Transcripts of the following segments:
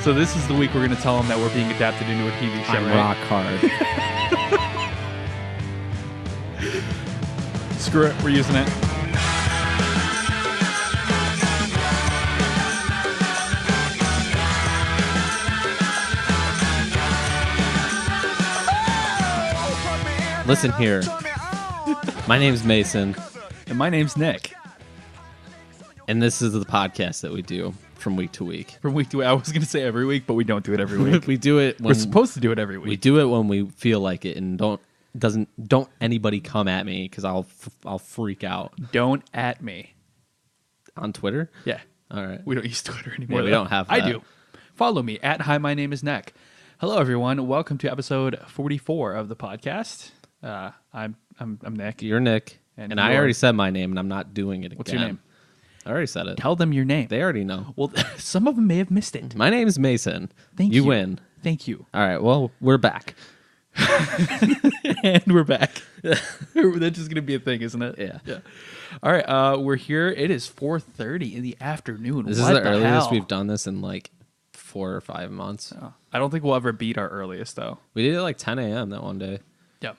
So this is the week we're going to tell them that we're being adapted into a TV show, I'm right? rock hard. Screw it. We're using it. Listen here. My name's Mason, And my name's Nick. and this is the podcast that we do from week to week. From week to week. I was going to say every week, but we don't do it every week. We do it when We're supposed to do it every we week. do it when we feel like it, and don't anybody come at me because I'll freak out Don't at me. on Twitter. Yeah. All right. We don't use Twitter anymore. Yeah, we though. don't have I that. do. Follow me at Hi, my name is Nick. Hello, everyone. Welcome to episode 44 of the podcast. I'm Nick. You're Nick, And and I you're- already said my name, and I'm not doing it again. What's your name? I already said it. Tell them your name. They already know. Well, some of them may have missed it. My name's Mason. Thank you. You win. Thank you. All right. Well, we're back. And we're back. That's just going to be a thing, isn't it? Yeah. All right. We're here. It is 4:30 in the afternoon. This What is the earliest hell? we've done this in like 4 or 5 months. Oh, I don't think we'll ever beat our earliest, though. We did it like 10 a.m. that one day, Yeah.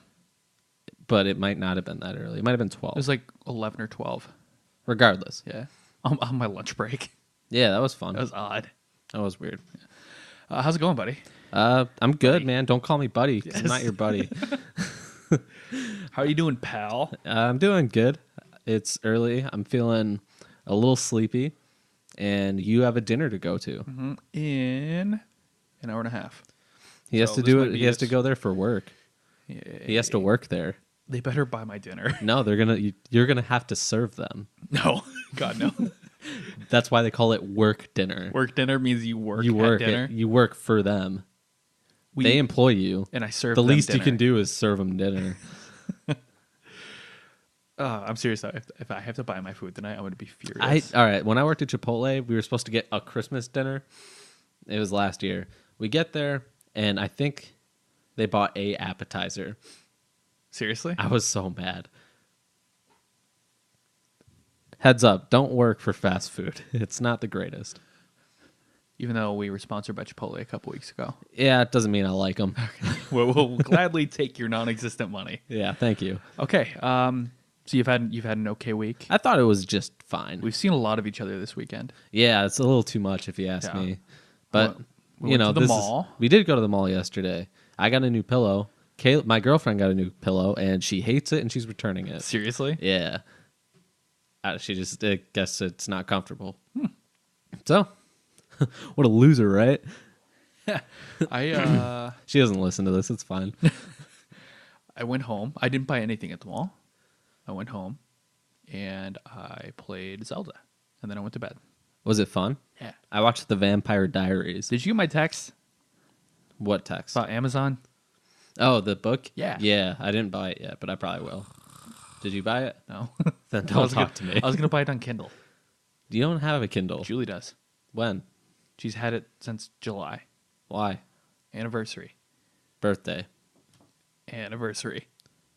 but it might not have been that early. It might have been 12. It was like 11 or 12. Regardless. Yeah. On my lunch break. Yeah, that was fun. That was odd. That was weird. How's it going, buddy? I'm good, man. Don't call me buddy 'cause I'm not your buddy. How are you doing, pal? I'm doing good. It's early. I'm feeling a little sleepy, and you have a dinner to go to. In an hour and a half. He has So to this do might it. be He has to his- go there for work. He has to work there. They better buy my dinner. No, you're gonna have to serve them. No. God, no. That's why they call it work dinner. Work dinner means you work You work at dinner. You work for them. We- They employ you. and I serve The them least you dinner. can do is serve them dinner. I'm serious, though. If I have to buy my food tonight, I'm going to be furious. All right. When I worked at Chipotle, we were supposed to get a Christmas dinner. It was last year. We get there, and I think they bought a appetizer. Seriously? I was so mad. Heads up, don't work for fast food. It's not the greatest. Even though we were sponsored by Chipotle a couple weeks ago. Yeah, it doesn't mean I like them. We'll gladly take your non-existent money. Yeah, thank you. Okay. So you've had an okay week. I thought it was just fine. We've seen a lot of each other this weekend. Yeah, it's a little too much if you ask Yeah. me. But We you went know, to the mall. we did go to the mall yesterday. I got a new pillow. My girlfriend got a new pillow, and she hates it, and she's returning it. Seriously? Yeah, she just I guess it's not comfortable. So, what a loser, right? I She doesn't listen to this. It's fine. I went home. I didn't buy anything at the mall. I went home and I played Zelda, and then I went to bed. Was it fun? Yeah. I watched The Vampire Diaries. Did you get my text What text? about Amazon? Oh, the book? Yeah. Yeah, I didn't buy it yet, but I probably will. Did you buy it? No. Then I don't was talk gonna, to me. I was gonna buy it on Kindle. You don't have a Kindle. Julie does. When? She's had it since July. Why? Anniversary. Birthday.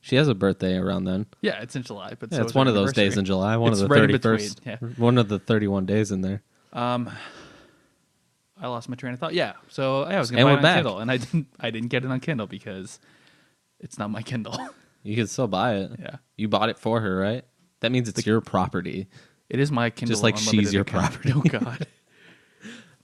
She has a birthday around then. Yeah, it's in July, but Yeah, so it's is one her of those days anniversary. in July. One It's of the right in 31st. between, One of the 31 days in there. I lost my train of thought. Yeah, so I was gonna And buy we're it on back. Kindle, and I didn't get it on Kindle because it's not my Kindle. You can still buy it. Yeah. You bought it for her, right? That means it's your property. It is my Kindle. Just like she's Unlimited your account. property. Oh God.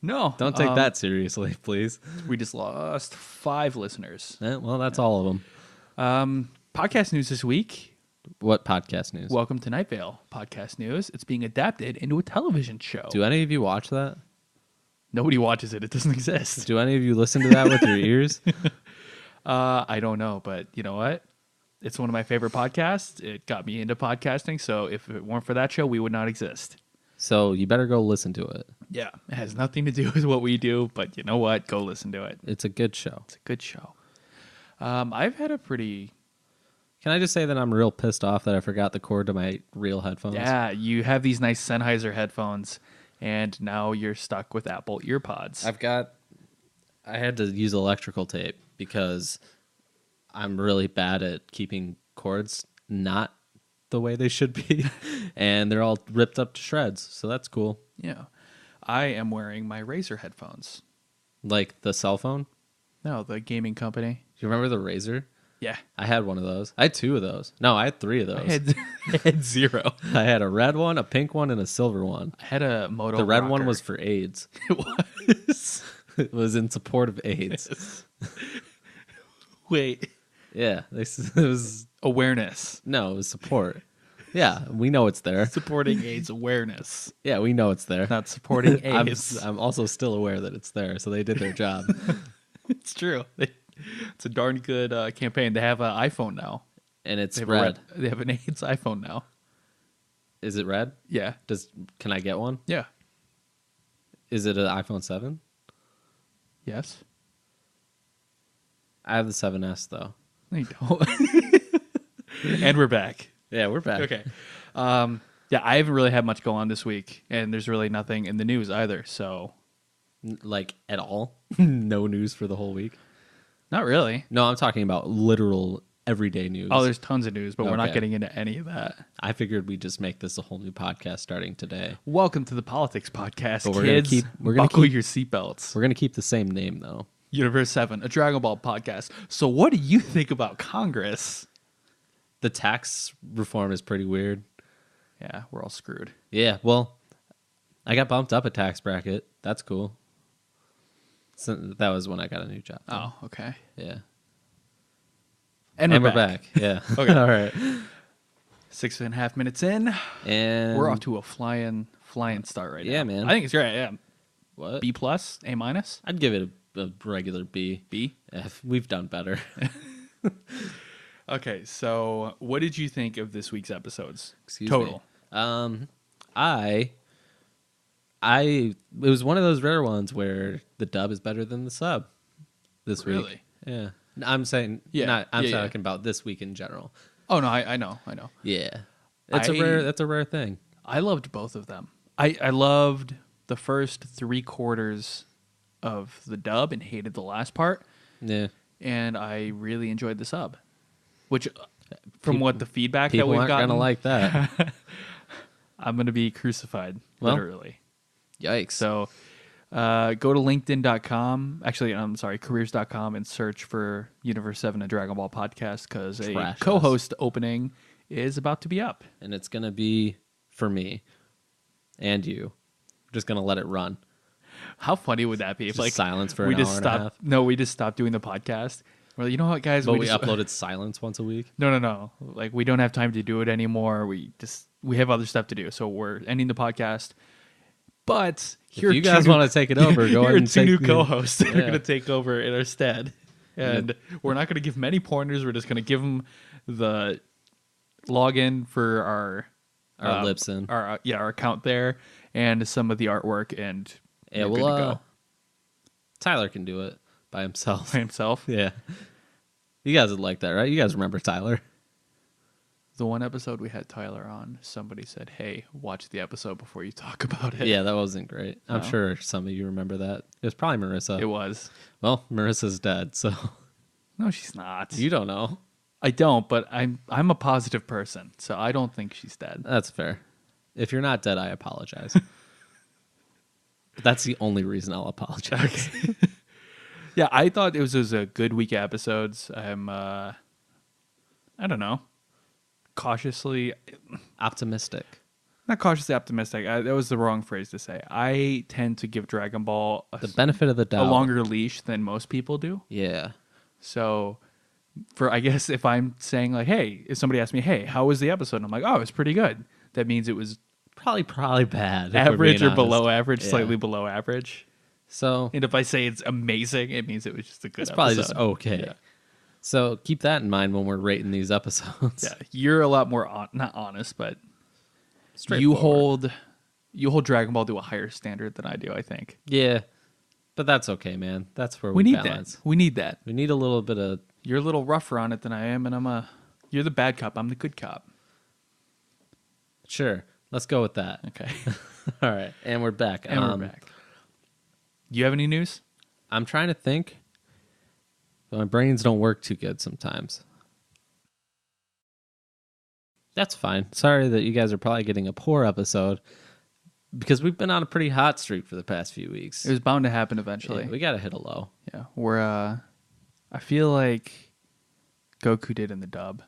No, Don't take that seriously, please. We just lost 5 listeners. Well, that's all of them. Podcast news this week. What podcast news? Welcome to Night Vale podcast news. It's being adapted into a television show. Do any of you watch that? Nobody watches it. It doesn't exist. Do any of you listen to that with your ears? I don't know, but you know what? It's one of my favorite podcasts. It got me into podcasting, so if it weren't for that show, we would not exist. So you better go listen to it. Yeah, it has nothing to do with what we do, but you know what? Go listen to it. It's a good show. It's a good show. I've had a pretty... Can I just say that I'm real pissed off that I forgot the cord to my real headphones? Yeah, you have these nice Sennheiser headphones, and now you're stuck with Apple EarPods. I had to use electrical tape because I'm really bad at keeping cords not the way they should be, and they're all ripped up to shreds, so that's cool. Yeah. I am wearing my Razer headphones. Like the cell phone? No, the gaming company. Do you remember the Razor? Yeah. I had one of those. I had 2 of those. No, I had 3 of those. I had 0. I had a red one, a pink one, and a silver one. I had a Moto The red rocker. one was for AIDS. It was. It was in support of AIDS. Wait. Yeah, it was Awareness. no, it was support. Yeah, we know it's there. Supporting AIDS awareness. Yeah, we know it's there. Not supporting AIDS. I'm also still aware that it's there, so they did their job. It's true. It's a darn good campaign. They have an iPhone now. And it's They have red. They have an AIDS iPhone now. Is it red? Yeah. Can I get one? Yeah. Is it an iPhone 7? Yes. I have the 7S though. No, you don't. And we're back. Yeah, we're back. Okay. Yeah, I haven't really had much go on this week, and there's really nothing in the news either. So, Like at all? No news for the whole week? not really. No, I'm talking about literal everyday news. Oh, there's tons of news, but we're not Okay. getting into any of that. I figured we'd just make this a whole new podcast starting today. Welcome to the Politics Podcast, But we're gonna kids. we're gonna buckle keep- your seatbelts. We're gonna keep the same name though. Universe 7, a Dragon Ball podcast. So, what do you think about Congress? The tax reform is pretty weird. Yeah, we're all screwed. Yeah, well, I got bumped up a tax bracket. That's cool. So that was when I got a new job. Oh, okay. Yeah. And And we're we're back. back. Yeah. Okay. All right. 6.5 minutes in. And We're off to a flying start right now. Yeah, man. I think it's great. Yeah. what? B plus, A minus, I'd give it a regular B. B. F. We've done better. Okay, so what did you think of this week's episodes? Excuse Total. me. It was one of those rare ones where the dub is better than the sub this week. Really? Yeah. I'm saying Yeah, I'm yeah, talking about this week in general. Oh no, I know. Yeah. that's That's a rare thing. I loved both of them. I loved the first 3/4 of the dub and hated the last part, Yeah. and I really enjoyed the sub. Which, from what the feedback that People we've aren't gotten, gonna like that. I'm gonna be crucified, Well, literally. Yikes. So go to linkedin.com. Actually, I'm sorry, careers.com and search for Universe 7 and Dragon Ball podcast because a Trash us. co-host opening is about to be up. And it's gonna be for me and you. Just gonna let it run. How funny would that be if Just like silence for we an just hour and stopped? a half. No, we just stopped doing the podcast. We're like, you know what, guys? But we just, uploaded silence once a week. No. Like we don't have time to do it anymore. We have other stuff to do, so we're ending the podcast. But If you guys want to take it over, go ahead and two take new co-hosts that are Yeah. going to take over in our stead, and we're not going to give them any pointers. We're just going to give them the login for Our Libsyn. our account there, and some of the artwork, and Yeah, we're good well, to go Tyler can do it by himself. by himself. Yeah. You guys would like that, right? You guys remember Tyler? The one episode we had Tyler on, somebody said, "Hey, watch the episode before you talk about it." Yeah, that wasn't great. I'm No. sure some of you remember that. It was probably Marissa. It was. Well, Marissa's dead, so No, she's not. you don't know. I don't, but I'm a positive person, so I don't think she's dead. That's fair. If you're not dead, I apologize. But that's the only reason I'll apologize. Yeah, I thought it was a good week of episodes. I'm, I don't know, cautiously, Optimistic. not cautiously optimistic. That was the wrong phrase to say. I tend to give Dragon Ball The benefit of the a doubt. longer leash than most people do. Yeah. So, I guess if I'm saying like, hey, if somebody asks me, hey, how was the episode? And I'm like, oh, it was pretty good. That means it was Probably bad. if we're average being or below honest. average, Yeah. slightly below average. So And if I say it's amazing, it means it was just a good it's probably just episode. okay. Yeah. So keep that in mind when we're rating these episodes. Yeah, you're a lot more not honest, but you Straightforward. hold Dragon Ball to a higher standard than I do. I think Yeah. But that's okay, man. That's where we need balance. that. We need that. We need a little bit of You're a little rougher on it than I am, and you're the bad cop. I'm the good cop. sure. Let's go with that. Okay, All right. And we're back. and we're back. Do you have any news? I'm trying to think. But my brains don't work too good sometimes. That's fine. Sorry that you guys are probably getting a poor episode. because we've been on a pretty hot streak for the past few weeks. It was bound to happen eventually. Yeah, we got to hit a low. Yeah, I feel like Goku did in the dub.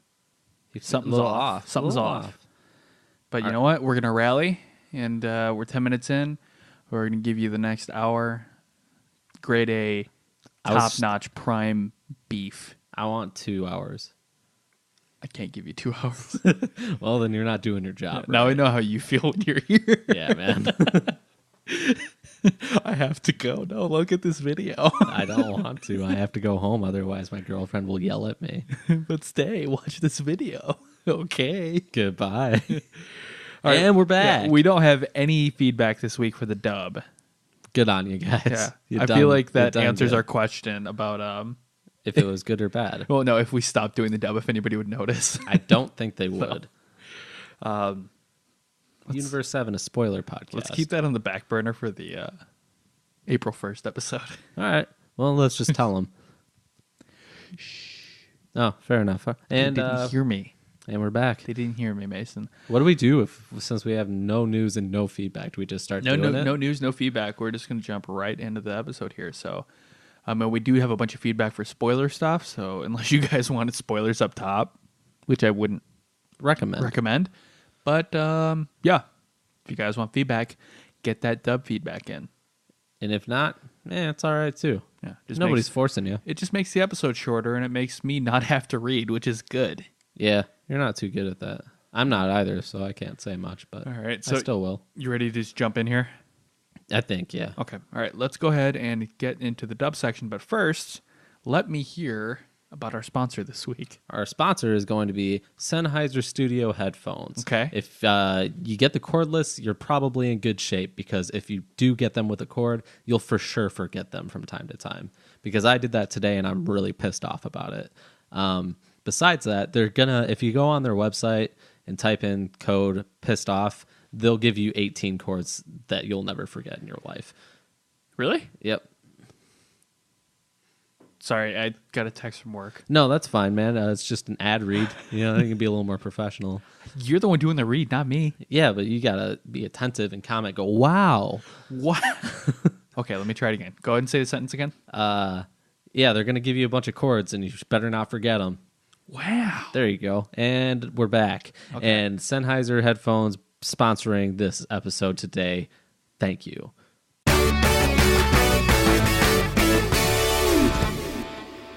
Something's off. Something's off. But you know what? We're gonna rally, and we're 10 minutes in. We're gonna give you the next hour. Grade A, top-notch prime beef. I want 2 hours. I can't give you 2 hours. Well, then you're not doing your job. Now right? I know how you feel when you're here. Yeah, man. I have to go. No, look at this video. I don't want to. I have to go home. Otherwise, my girlfriend will yell at me. But stay. Watch this video. Okay. Goodbye. All right. And we're back. Yeah, we don't have any feedback this week for the dub. Good on you guys. Yeah. You've I done- feel like that you've done answers good. our question about if it was good or bad. well, no, if we stopped doing the dub, if anybody would notice. I don't think they would. Um, Universe 7, a spoiler podcast. let's keep that on the back burner for the April 1st episode. All right. Well, let's just tell them. Oh, fair enough. And they didn't hear me. and we're back. They didn't hear me, Mason. What do we do since we have no news and no feedback? Do we just start doing it? No news, no feedback. We're just going to jump right into the episode here. So, and we do have a bunch of feedback for spoiler stuff. So, unless you guys wanted spoilers up top, which I wouldn't recommend. But, yeah, if you guys want feedback, get that dub feedback in. And if not, it's all right too. Yeah, Nobody's forcing you. It just makes the episode shorter, and it makes me not have to read, which is good. Yeah, you're not too good at that. I'm not either, so I can't say much, but All right, so I still will. You ready to just jump in here? I think, yeah. Okay. All right, let's go ahead and get into the dub section. But first, let me hear about our sponsor this week. Our sponsor is going to be Sennheiser Studio headphones. Okay. If you get the cordless, you're probably in good shape, because if you do get them with a cord, you'll for sure forget them from time to time. Because I did that today, and I'm really pissed off about it. Besides that, if you go on their website and type in code pissed off, they'll give you 18 cords that you'll never forget in your life. Really? Yep. Sorry, I got a text from work. No, that's fine, man. It's just an ad read. You know, you can be a little more professional. You're the one doing the read, not me. Yeah, but you gotta be attentive and comment. Go, wow. What? Okay, let me try it again. Go ahead and say the sentence again. Yeah, they're gonna give you a bunch of chords, and you better not forget them. Wow. There you go. And we're back. Okay. And Sennheiser headphones sponsoring this episode today. Thank you.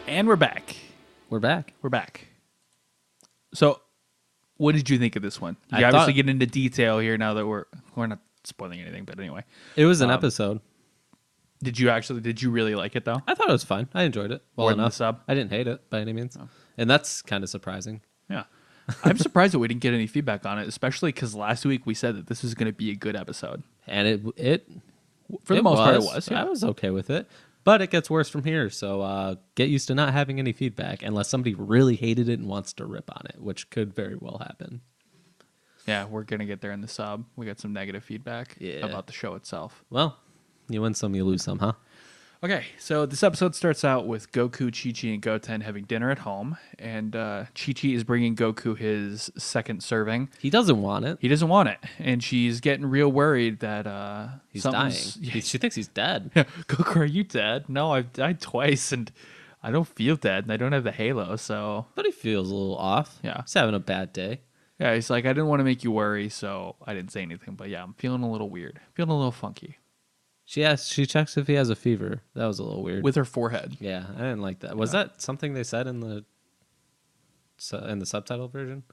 And we're back. We're back. We're back. So, what did you think of this one? You I obviously thought- get into detail here now that we're not spoiling anything, but anyway. It was an episode. Did you really like it though? I thought it was fun. I enjoyed it. Well More than the enough. sub? I didn't hate it by any means. And that's kind of surprising. Yeah. I'm surprised that we didn't get any feedback on it, especially because last week we said that this was going to be a good episode. And it For the most part, it was. I Yeah. was okay with it. But it gets worse from here, so get used to not having any feedback unless somebody really hated it and wants to rip on it, which could very well happen. Yeah, we're going to get there in the sub. We got some negative feedback about the show itself. Well, you win some, you lose some, huh? Okay, so this episode starts out with Goku, Chi-Chi, and Goten having dinner at home, and Chi-Chi is bringing Goku his second serving. He doesn't want it. He doesn't want it, and she's getting real worried that He's dying. something's- She thinks he's dead. Yeah, Goku, are you dead? No, I've died twice, and I don't feel dead, and I don't have the halo, so... But he feels a little off. Yeah. He's having a bad day. Yeah, he's like, I didn't want to make you worry, so I didn't say anything, but yeah, I'm feeling a little weird. Feeling a little funky. She checks if he has a fever. That was a little weird. With her forehead. Yeah, I didn't like that. Was that something they said in the subtitle version?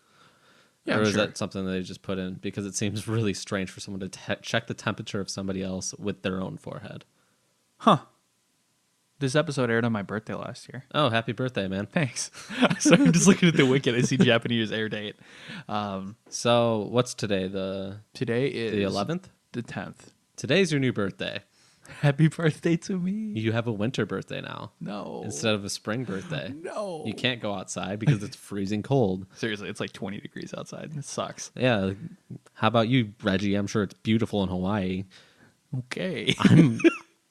Yeah, or I'm is sure. that something they just put in? Because it seems really strange for someone to check the temperature of somebody else with their own forehead. Huh. This episode aired on my birthday last year. Oh, happy birthday, man. Thanks. So I'm just looking at the wiki. I see Japanese air date. So what's today? Today is The 11th? The 10th. Today's your new birthday. Happy birthday to me. You have a winter birthday now No. instead of a spring birthday. No. You can't go outside because it's freezing cold. Seriously, it's like 20 degrees outside. It sucks. Yeah. How about you, Reggie? I'm sure it's beautiful in Hawaii. Okay.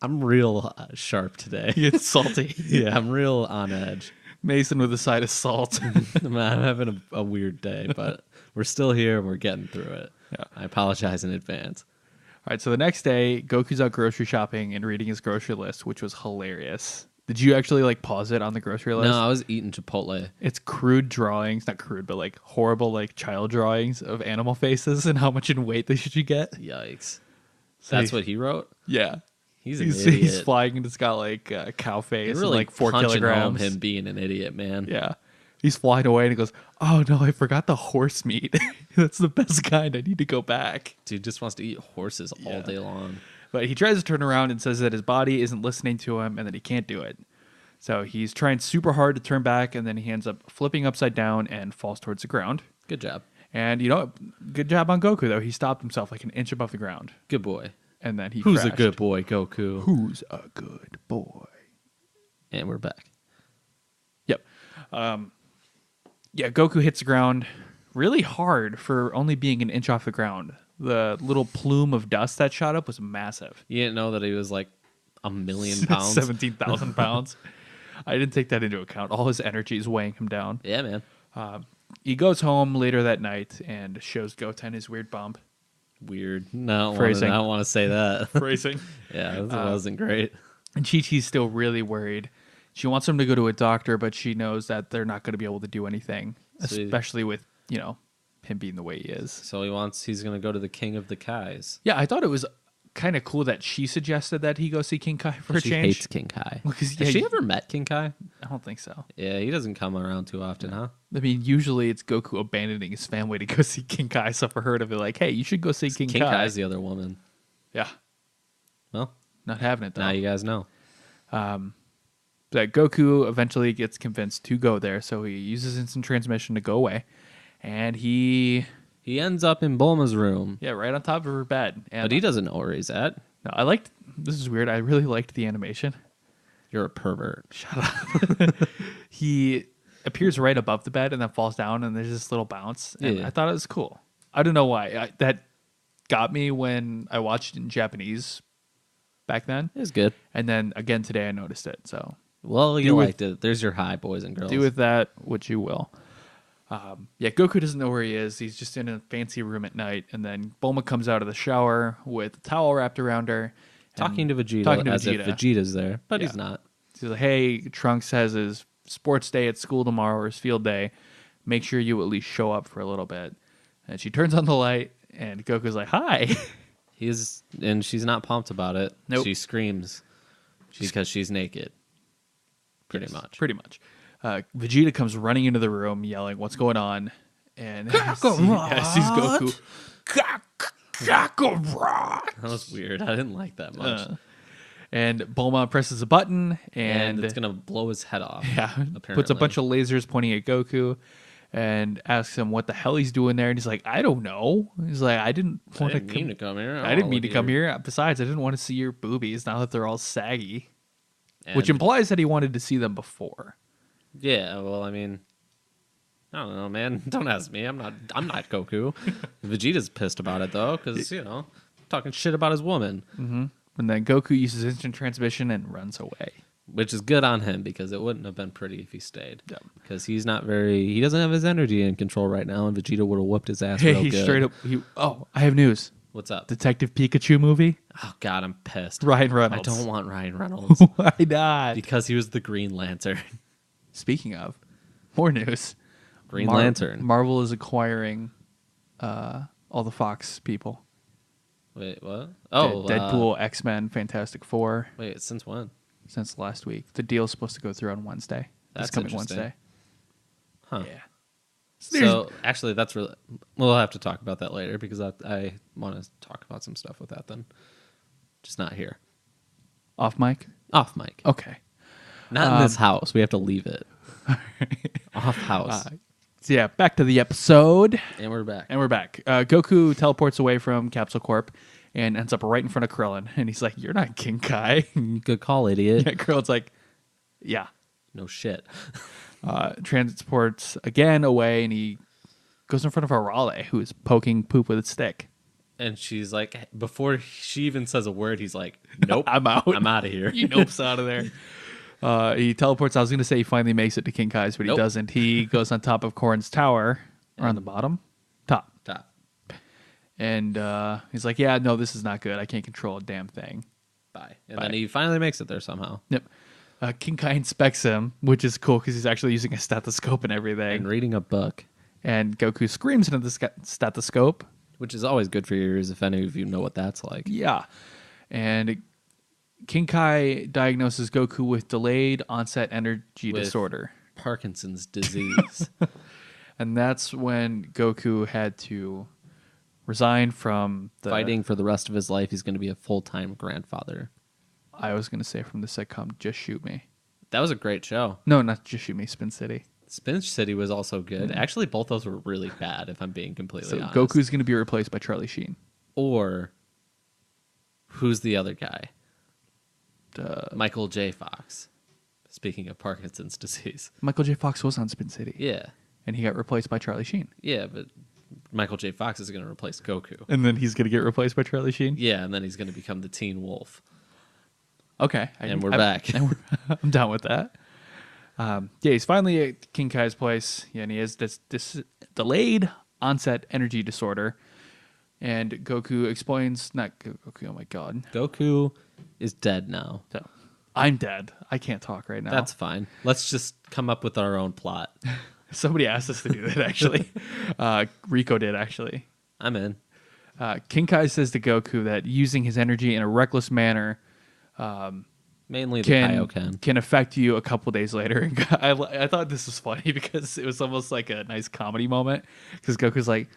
I'm real sharp today. It's salty. Yeah, I'm real on edge. Mason with a side of salt. I'm having a weird day, but we're still here and we're getting through it. Yeah. I apologize in advance. All right, so the next day, Goku's out grocery shopping and reading his grocery list, which was hilarious. Did you actually like pause it on the grocery list? No, I was eating Chipotle. It's crude drawings, not crude, but like horrible like child drawings of animal faces and how much in weight they should you get. Yikes. So That's what he wrote? Yeah. He's an idiot. He's flying and it's got like a cow face Really and like 4 punching home kilograms. him being an idiot, man. Yeah. He's flying away and he goes, "Oh no, I forgot the horse meat. That's the best kind. I need to go back." Dude just wants to eat horses all day long. But he tries to turn around and says that his body isn't listening to him and that he can't do it. So he's trying super hard to turn back, and then he ends up flipping upside down and falls towards the ground. Good job. And, good job on Goku, though. He stopped himself like an inch above the ground. Good boy. And then he Who's crashed. a good boy, Goku? Who's a good boy? And we're back. Yep. Goku hits the ground really hard for only being an inch off the ground. The little plume of dust that shot up was massive. You didn't know that he was like 1,000,000 pounds? 17,000 pounds. I didn't take that into account. All his energy is weighing him down. Yeah, man. He goes home later that night and shows Goten his weird bump. Weird. No, Phrasing. I don't want to say that. Phrasing. Yeah, it wasn't great. And Chi-Chi's still really worried. She wants him to go to a doctor, but she knows that they're not going to be able to do anything, especially with, him being the way he is. So he's going to go to the King of the Kais. Yeah, I thought it was kind of cool that she suggested that he go see King Kai for a She change. hates King Kai. Because, Has she ever met King Kai? I don't think so. Yeah, he doesn't come around too often, huh? I mean, usually it's Goku abandoning his family to go see King Kai. So for her to be like, "Hey, you should go see King Kai." King Kai's the other woman. Yeah. Well, Not having it, though. now you guys know. That Goku eventually gets convinced to go there, so he uses instant transmission to go away. And he ends up in Bulma's room. Yeah, right on top of her bed. And But he doesn't know where he's at. No, this is weird. I really liked the animation. You're a pervert. Shut up. He appears right above the bed and then falls down, and there's this little bounce. And Yeah. I thought it was cool. I don't know why. That got me when I watched it in Japanese back then. It was good. And then again today I noticed it. So Well, you liked it. There's your high, boys and girls. do with that what you will. Goku doesn't know where he is. He's just in a fancy room at night. And then Bulma comes out of the shower with a towel wrapped around her. Talking to Vegeta as if Vegeta's there, but he's not. She's like, "Hey, Trunks has his sports day at school tomorrow, or his field day. Make sure you at least show up for a little bit." And she turns on the light, and Goku's like, "Hi." And she's not pumped about it. Nope. She screams because she's naked. Pretty much. Vegeta comes running into the room, yelling, "What's going on?" And sees Goku. Kakarot. That was weird. I didn't like that much. And Bulma presses a button, and it's gonna blow his head off. Yeah, apparently. puts a bunch of lasers pointing at Goku, and asks him what the hell he's doing there. And he's like, "I don't know." He's like, "I didn't mean to come here. I didn't mean to come here. Besides, I didn't want to see your boobies now that they're all saggy," And which implies that he wanted to see them before. Yeah, well, I mean, I don't know, man. Don't ask me. I'm not Goku. Vegeta's pissed about it though, because talking shit about his woman. Mm-hmm. And then Goku uses instant transmission and runs away. Which is good on him, because it wouldn't have been pretty if he stayed. Yep. Because he doesn't have his energy in control right now, and Vegeta would have whooped his ass real good. Straight up. I have news. What's up? Detective Pikachu movie. Oh God, I'm pissed. Ryan Reynolds. I don't want Ryan Reynolds. Why not? Because he was the Green Lantern. Speaking of, more news. Green Lantern. Marvel is acquiring all the Fox people. Wait, what? Oh, Deadpool, X-Men, Fantastic Four. Wait, since when? Since last week. The deal's supposed to go through on Wednesday. That's this coming interesting. Wednesday. Huh. Yeah. So actually, that's really. We'll have to talk about that later, because I want to talk about some stuff with that then. Just not here. Off mic? Off mic. Okay. Not in this house. We have to leave it. Off house. So yeah, back to the episode. And we're back. Goku teleports away from Capsule Corp and ends up right in front of Krillin. And he's like, "You're not King Kai." Good call, idiot. Yeah, Krillin's like, "Yeah." No shit. Transports again away, and he goes in front of Arale, who is poking poop with a stick. And she's like, before she even says a word, he's like, "Nope, I'm out. I'm out of here." He nopes out of there. He teleports. I was going to say he finally makes it to King Kai's, but he doesn't. He goes on top of Korn's tower, or on the bottom? Top. And he's like, yeah, no, this is not good. I can't control a damn thing. Bye. And then he finally makes it there somehow. Yep. King Kai inspects him, which is cool because he's actually using a stethoscope and everything. And reading a book. And Goku screams into the stethoscope. Which is always good for your ears if any of you know what that's like. Yeah. And King Kai diagnoses Goku with delayed onset energy disorder. Parkinson's disease. And that's when Goku had to resign from fighting for the rest of his life. He's going to be a full-time grandfather. I was going to say from the sitcom Just Shoot Me. That was a great show. No, not Just Shoot Me, Spin City. Spin City was also good. Actually, both those were really bad, if I'm being completely honest. Goku's going to be replaced by Charlie Sheen. Or, who's the other guy? Michael J. Fox. Speaking of Parkinson's disease. Michael J. Fox was on Spin City. Yeah. And he got replaced by Charlie Sheen. Yeah, but Michael J. Fox is going to replace Goku. And then he's going to get replaced by Charlie Sheen? Yeah, and then he's going to become the Teen Wolf. Okay. And we're back. I'm down with that. Yeah, he's finally at King Kai's place. Yeah, and he has this delayed onset energy disorder. And Goku explains, not Goku, oh my god. Goku is dead now. So, I'm dead. I can't talk right now. That's fine. Let's just come up with our own plot. Somebody asked us to do that, actually. Rico did, actually. I'm in. King Kai says to Goku that using his energy in a reckless manner mainly the Kaioken can affect you a couple days later. And I thought this was funny because it was almost like a nice comedy moment because Goku's like,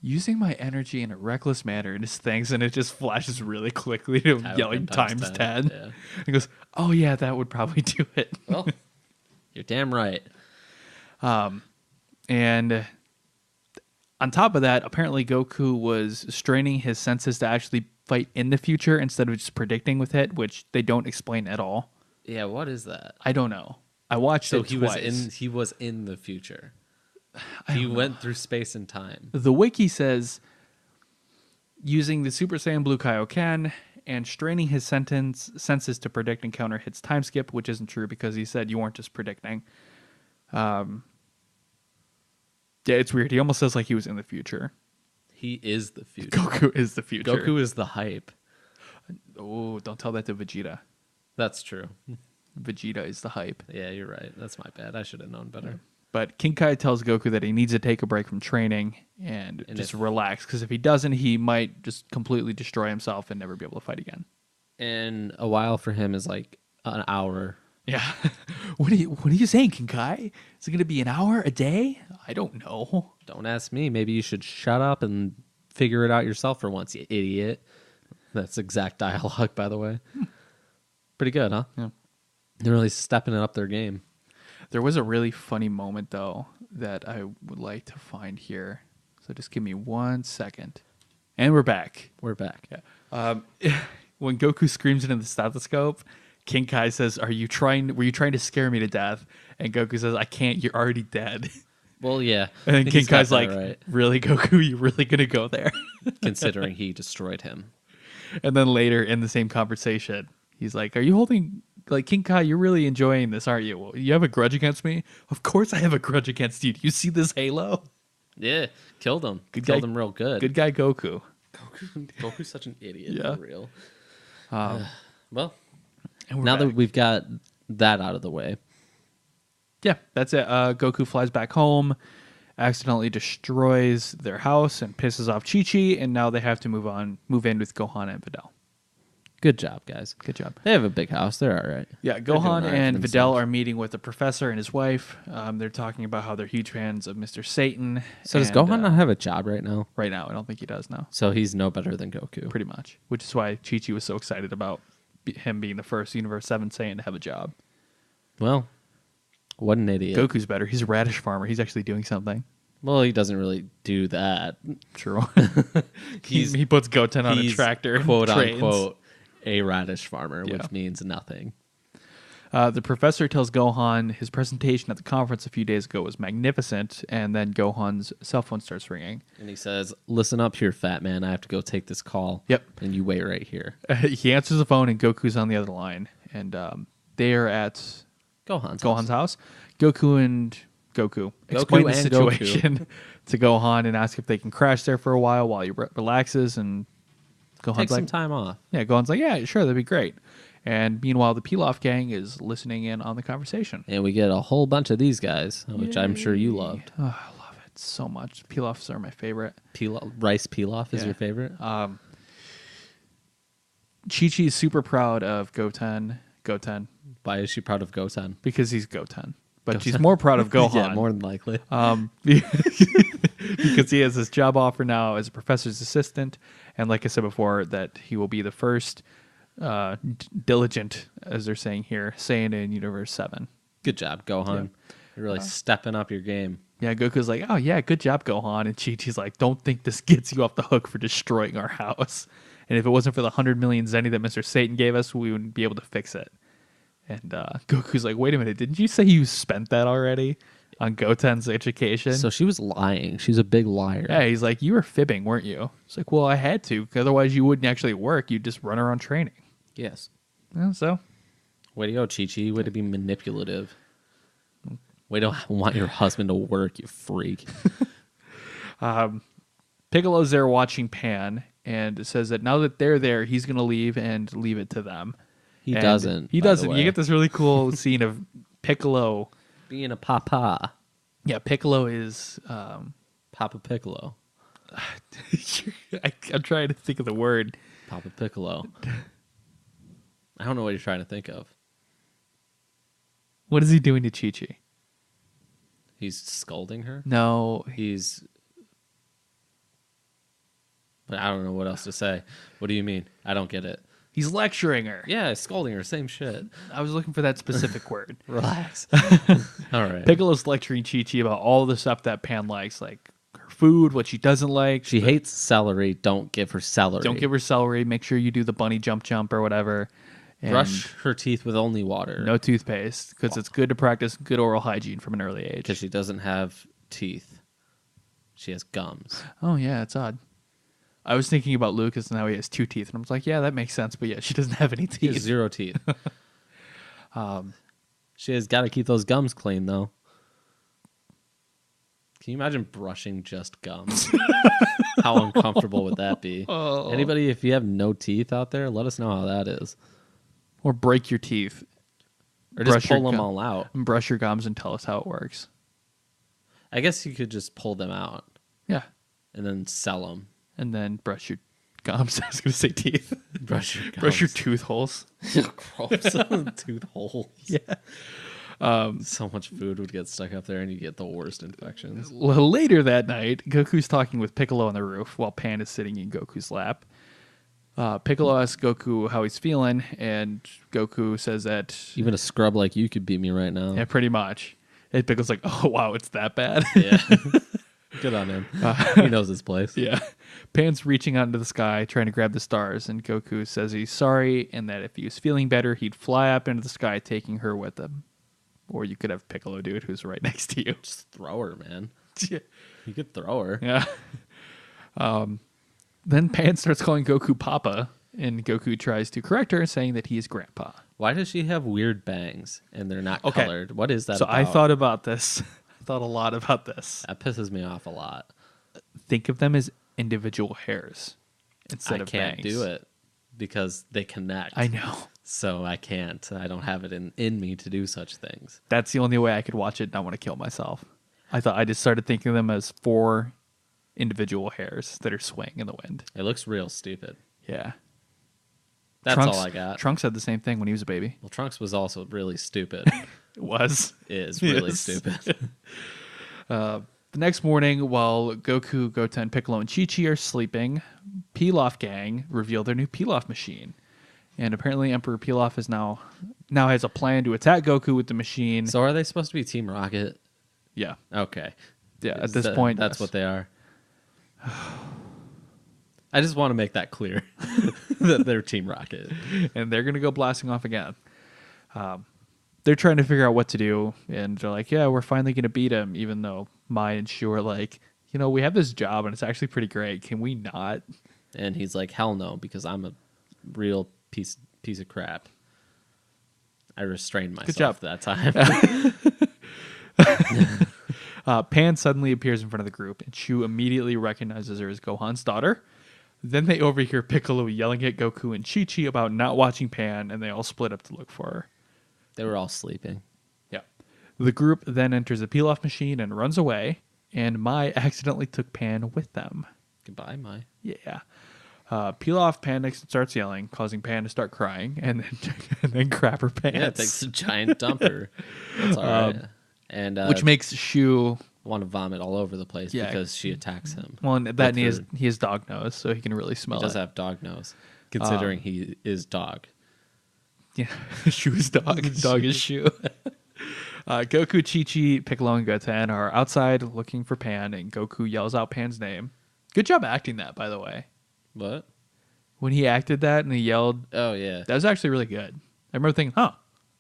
using my energy in a reckless manner and his things, and it just flashes really quickly to him yelling times 10. Yeah. He goes, oh yeah, that would probably do it. Well, you're damn right. And on top of that, apparently Goku was straining his senses to actually fight in the future instead of just predicting with it, which they don't explain at all. Yeah, what is that? I don't know. I watched it twice. He was in the future. He went through space and time. The wiki says using the Super Saiyan Blue Kaioken and straining his senses to predict and counter hits time skip, which isn't true because he said you weren't just predicting. Yeah, it's weird. He almost says like he was in the future. He is the future. Goku is the future. Goku is the hype. Oh, don't tell that to Vegeta. That's true. Vegeta is the hype. Yeah, you're right. That's my bad. I should have known better. Yeah. But King Kai tells Goku that he needs to take a break from training and just relax, because if he doesn't, he might just completely destroy himself and never be able to fight again. And a while for him is like an hour. Yeah. What are you saying, King Kai? Is it going to be an hour a day? I don't know. Don't ask me. Maybe you should shut up and figure it out yourself for once, you idiot. That's exact dialogue, by the way. Pretty good, huh? Yeah. They're really stepping it up their game. There was a really funny moment, though, that I would like to find here. So just give me 1 second. And we're back. We're back. Yeah. When Goku screams into the stethoscope, King Kai says, were you trying to scare me to death? And Goku says, I can't, you're already dead. Well, yeah. And then King Kai's like, right. Really, Goku? You really going to go there? Considering he destroyed him. And then later in the same conversation, he's like, are you holding... Like, King Kai, you're really enjoying this, aren't you? Well, you have a grudge against me? Of course I have a grudge against you. Do you see this halo? Yeah, killed him. Killed him real good. Good guy Goku. Goku's such an idiot, yeah. for real. Well, now that we've got that out of the way. Yeah, that's it. Goku flies back home, accidentally destroys their house, and pisses off Chi-Chi, and now they have to move in with Gohan and Videl. Good job, guys. Good job. They have a big house. They're all right. Yeah, Gohan and Videl are meeting with the professor and his wife. They're talking about how they're huge fans of Mr. Satan. So does Gohan not have a job right now? Right now, I don't think he does now. So he's no better than Goku. Pretty much. Which is why Chi-Chi was so excited about him being the first Universe 7 Saiyan to have a job. Well, what an idiot. Goku's better. He's a radish farmer. He's actually doing something. Well, he doesn't really do that. True. he puts Goten on a tractor. Quote unquote. A radish farmer, which means nothing. The professor tells Gohan his presentation at the conference a few days ago was magnificent, and then Gohan's cell phone starts ringing. And he says, listen up here, fat man. I have to go take this call. Yep. And you wait right here. He answers the phone, and Goku's on the other line. And they are at Gohan's house. Goku and Goku explain the and situation to Gohan and ask if they can crash there for a while he relaxes, and Gohan's Take some like, time off. yeah, Gohan's like, yeah, sure, that'd be great. And meanwhile, the Pilaf gang is listening in on the conversation. And we get a whole bunch of these guys, which I'm sure you loved. Oh, I love it so much. Pilafs are my favorite. Rice pilaf is Yeah. your favorite? Chi-Chi is super proud of Goten. Why is she proud of Goten? Because he's Goten. But she's more proud of Gohan. Yeah, more than likely. Because he has this job offer now as a professor's assistant. And like I said before, that he will be the first diligent, as they're saying here, Saiyan in Universe 7. Good job, Gohan. You're really stepping up your game. Yeah, Goku's like, oh yeah, good job, Gohan. And Chi-Chi's like, don't think this gets you off the hook for destroying our house. And if it wasn't for the 100 million Zenny that Mr. Satan gave us, we wouldn't be able to fix it. And Goku's like, wait a minute, didn't you say you spent that already on Goten's education? So she was lying. She's a big liar. Yeah, he's like, you were fibbing, weren't you? It's like, well, I had to, otherwise you wouldn't actually work. You'd just run around training. Yes. Yeah, so. Way to go, Chi-Chi. Way to be manipulative. Way to want your husband to work, you freak. Piccolo's there watching Pan, and it says that now that they're there, he's going to leave and leave it to them. He And doesn't. He doesn't. You get this really cool scene of Piccolo. Being a papa. Yeah, Piccolo is... Papa Piccolo. I'm trying to think of the word. Papa Piccolo. I don't know what you're trying to think of. What is he doing to Chi-Chi? He's scolding her? No. But I don't know what else to say. What do you mean? I don't get it. He's lecturing her. Yeah, scolding her. Same shit. I was looking for that specific word. Relax. All right. Piccolo's lecturing Chi-Chi about all the stuff that Pan likes, like her food, what she doesn't like. She hates celery. Don't give her celery. Don't give her celery. Make sure you do the bunny jump or whatever. And brush her teeth with only water. no toothpaste, because it's good to practice good oral hygiene from an early age. Because she doesn't have teeth. She has gums. Oh, yeah, it's odd. I was thinking about Lucas and how he has 2 teeth, and I was like, yeah, that makes sense, but yeah, she doesn't have any She has teeth. 0 teeth. She has got to keep those gums clean, though. Can you imagine brushing just gums? How uncomfortable would that be? Oh. Anybody, if you have no teeth out there, let us know how that is. Or break your teeth. Or just Brush your pull them gum- all out. And brush your gums and tell us how it works. I guess you could just pull them out Yeah. and then sell them. And then brush your gums. I was going to say teeth. Brush your gums. Brush your tooth holes. Gross. Tooth holes. Yeah. So much food would get stuck up there and you get the worst infections. Later that night, Goku's talking with Piccolo on the roof while Pan is sitting in Goku's lap. Piccolo asks Goku how he's feeling, and Goku says that... Even a scrub like you could beat me right now. Yeah, pretty much. And Piccolo's like, oh, wow, it's that bad? Yeah. Good on him. He knows his place. Yeah. Pan's reaching out into the sky, trying to grab the stars, and Goku says he's sorry, and that if he was feeling better, he'd fly up into the sky, taking her with him. Or you could have Piccolo do it, who's right next to you. Just throw her, man. Yeah. You could throw her. Yeah. Then Pan starts calling Goku Papa, and Goku tries to correct her, saying that he is Grandpa. Why does she have weird bangs and they're not Okay. colored? What is that So about? I thought about this. I thought a lot about this. That pisses me off a lot. Think of them as individual hairs instead I of can't bangs. do it because they connect. I know. So I can't. I don't have it in me to do such things. That's the only way I could watch it and not want to kill myself. I just started thinking of them as 4 individual hairs that are swaying in the wind. It looks real stupid. Yeah. That's Trunks, all I got. Trunks had the same thing when he was a baby. Well, Trunks was also really stupid. It was. Is really Yes. stupid. The next morning, while Goku, Goten, Piccolo, and Chi-Chi are sleeping, Pilaf gang reveal their new Pilaf machine. And apparently Emperor Pilaf is now has a plan to attack Goku with the machine. So are they supposed to be Team Rocket? Yeah. Okay. Yeah, at Is this that- point, that's yes. what they are. I just want to make that clear that they're Team Rocket. And they're going to go blasting off again. They're trying to figure out what to do, and they're like, yeah, we're finally going to beat him, even though Mai and Shu are like, we have this job, and it's actually pretty great. Can we not? And he's like, hell no, because I'm a real piece of crap. I restrained myself job. that time. Pan suddenly appears in front of the group, and Shu immediately recognizes her as Gohan's daughter. Then they overhear Piccolo yelling at Goku and Chi-Chi about not watching Pan, and they all split up to look for her. They were all sleeping. Yeah. The group then enters a peel-off machine and runs away, and Mai accidentally took Pan with them. Goodbye, Mai. Yeah. Peel-off panics and starts yelling, causing Pan to start crying, and then grab her pants. Yeah, it takes a giant dumper. That's all right. And which makes Shu want to vomit all over the place because she attacks him. Well, and that he has dog nose, so he can really smell it. He does have dog nose, considering he is dog. Yeah, Shu is dog. Dog is Shu. Goku, Chi-Chi, Piccolo, and Goten are outside looking for Pan, and Goku yells out Pan's name. Good job acting that, by the way. What? When he acted that and he yelled... Oh, yeah. That was actually really good. I remember thinking, I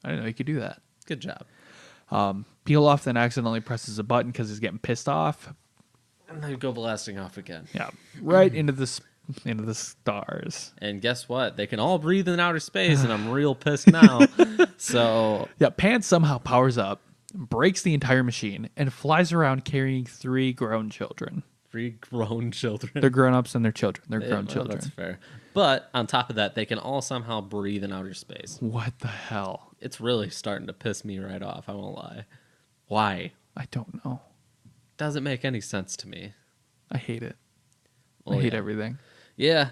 didn't know he could do that. Good job. Peel-off then accidentally presses a button because he's getting pissed off. And then go blasting off again. Yeah, right into the stars. And guess what? They can all breathe in outer space, and I'm real pissed now. So yeah, Pan somehow powers up, breaks the entire machine, and flies around carrying 3 grown children. 3 grown children. They're grown-ups and they're children. They're grown children. That's fair. But on top of that, they can all somehow breathe in outer space. What the hell? It's really starting to piss me right off, I won't lie. Why? I don't know. Doesn't make any sense to me. I hate it. Well, I hate everything. Yeah.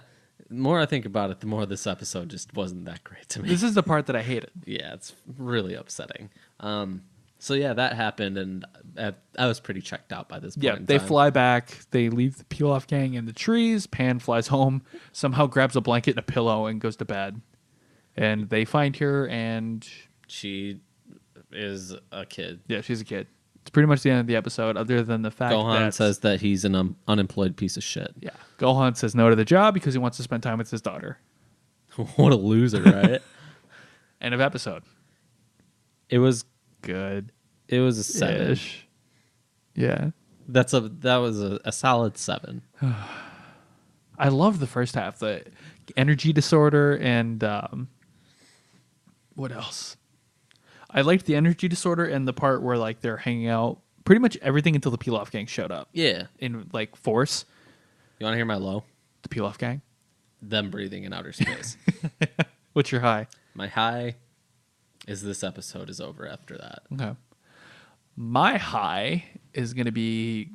The more I think about it, the more this episode just wasn't that great to me. This is the part that I hated. Yeah, it's really upsetting. So yeah, that happened, and I was pretty checked out by this point. Yeah, they fly back. They leave the peel-off gang in the trees. Pan flies home, somehow grabs a blanket and a pillow, and goes to bed. And they find her, and she is a kid. Yeah, she's a kid. It's pretty much the end of the episode, other than the fact Gohan says that he's an unemployed piece of shit. Yeah, Gohan says no to the job because he wants to spend time with his daughter. What a loser, right? End of episode. It was good. It was a 7. Yeah. That was a solid 7. I love the first half, the energy disorder and what else? I liked the energy disorder and the part where like they're hanging out pretty much everything until the Peel-Off gang showed up. Yeah. In like force. You want to hear my low? The Peel-Off gang? Them breathing in outer space. What's your high? My high is this episode is over after that. Okay. My high is going to be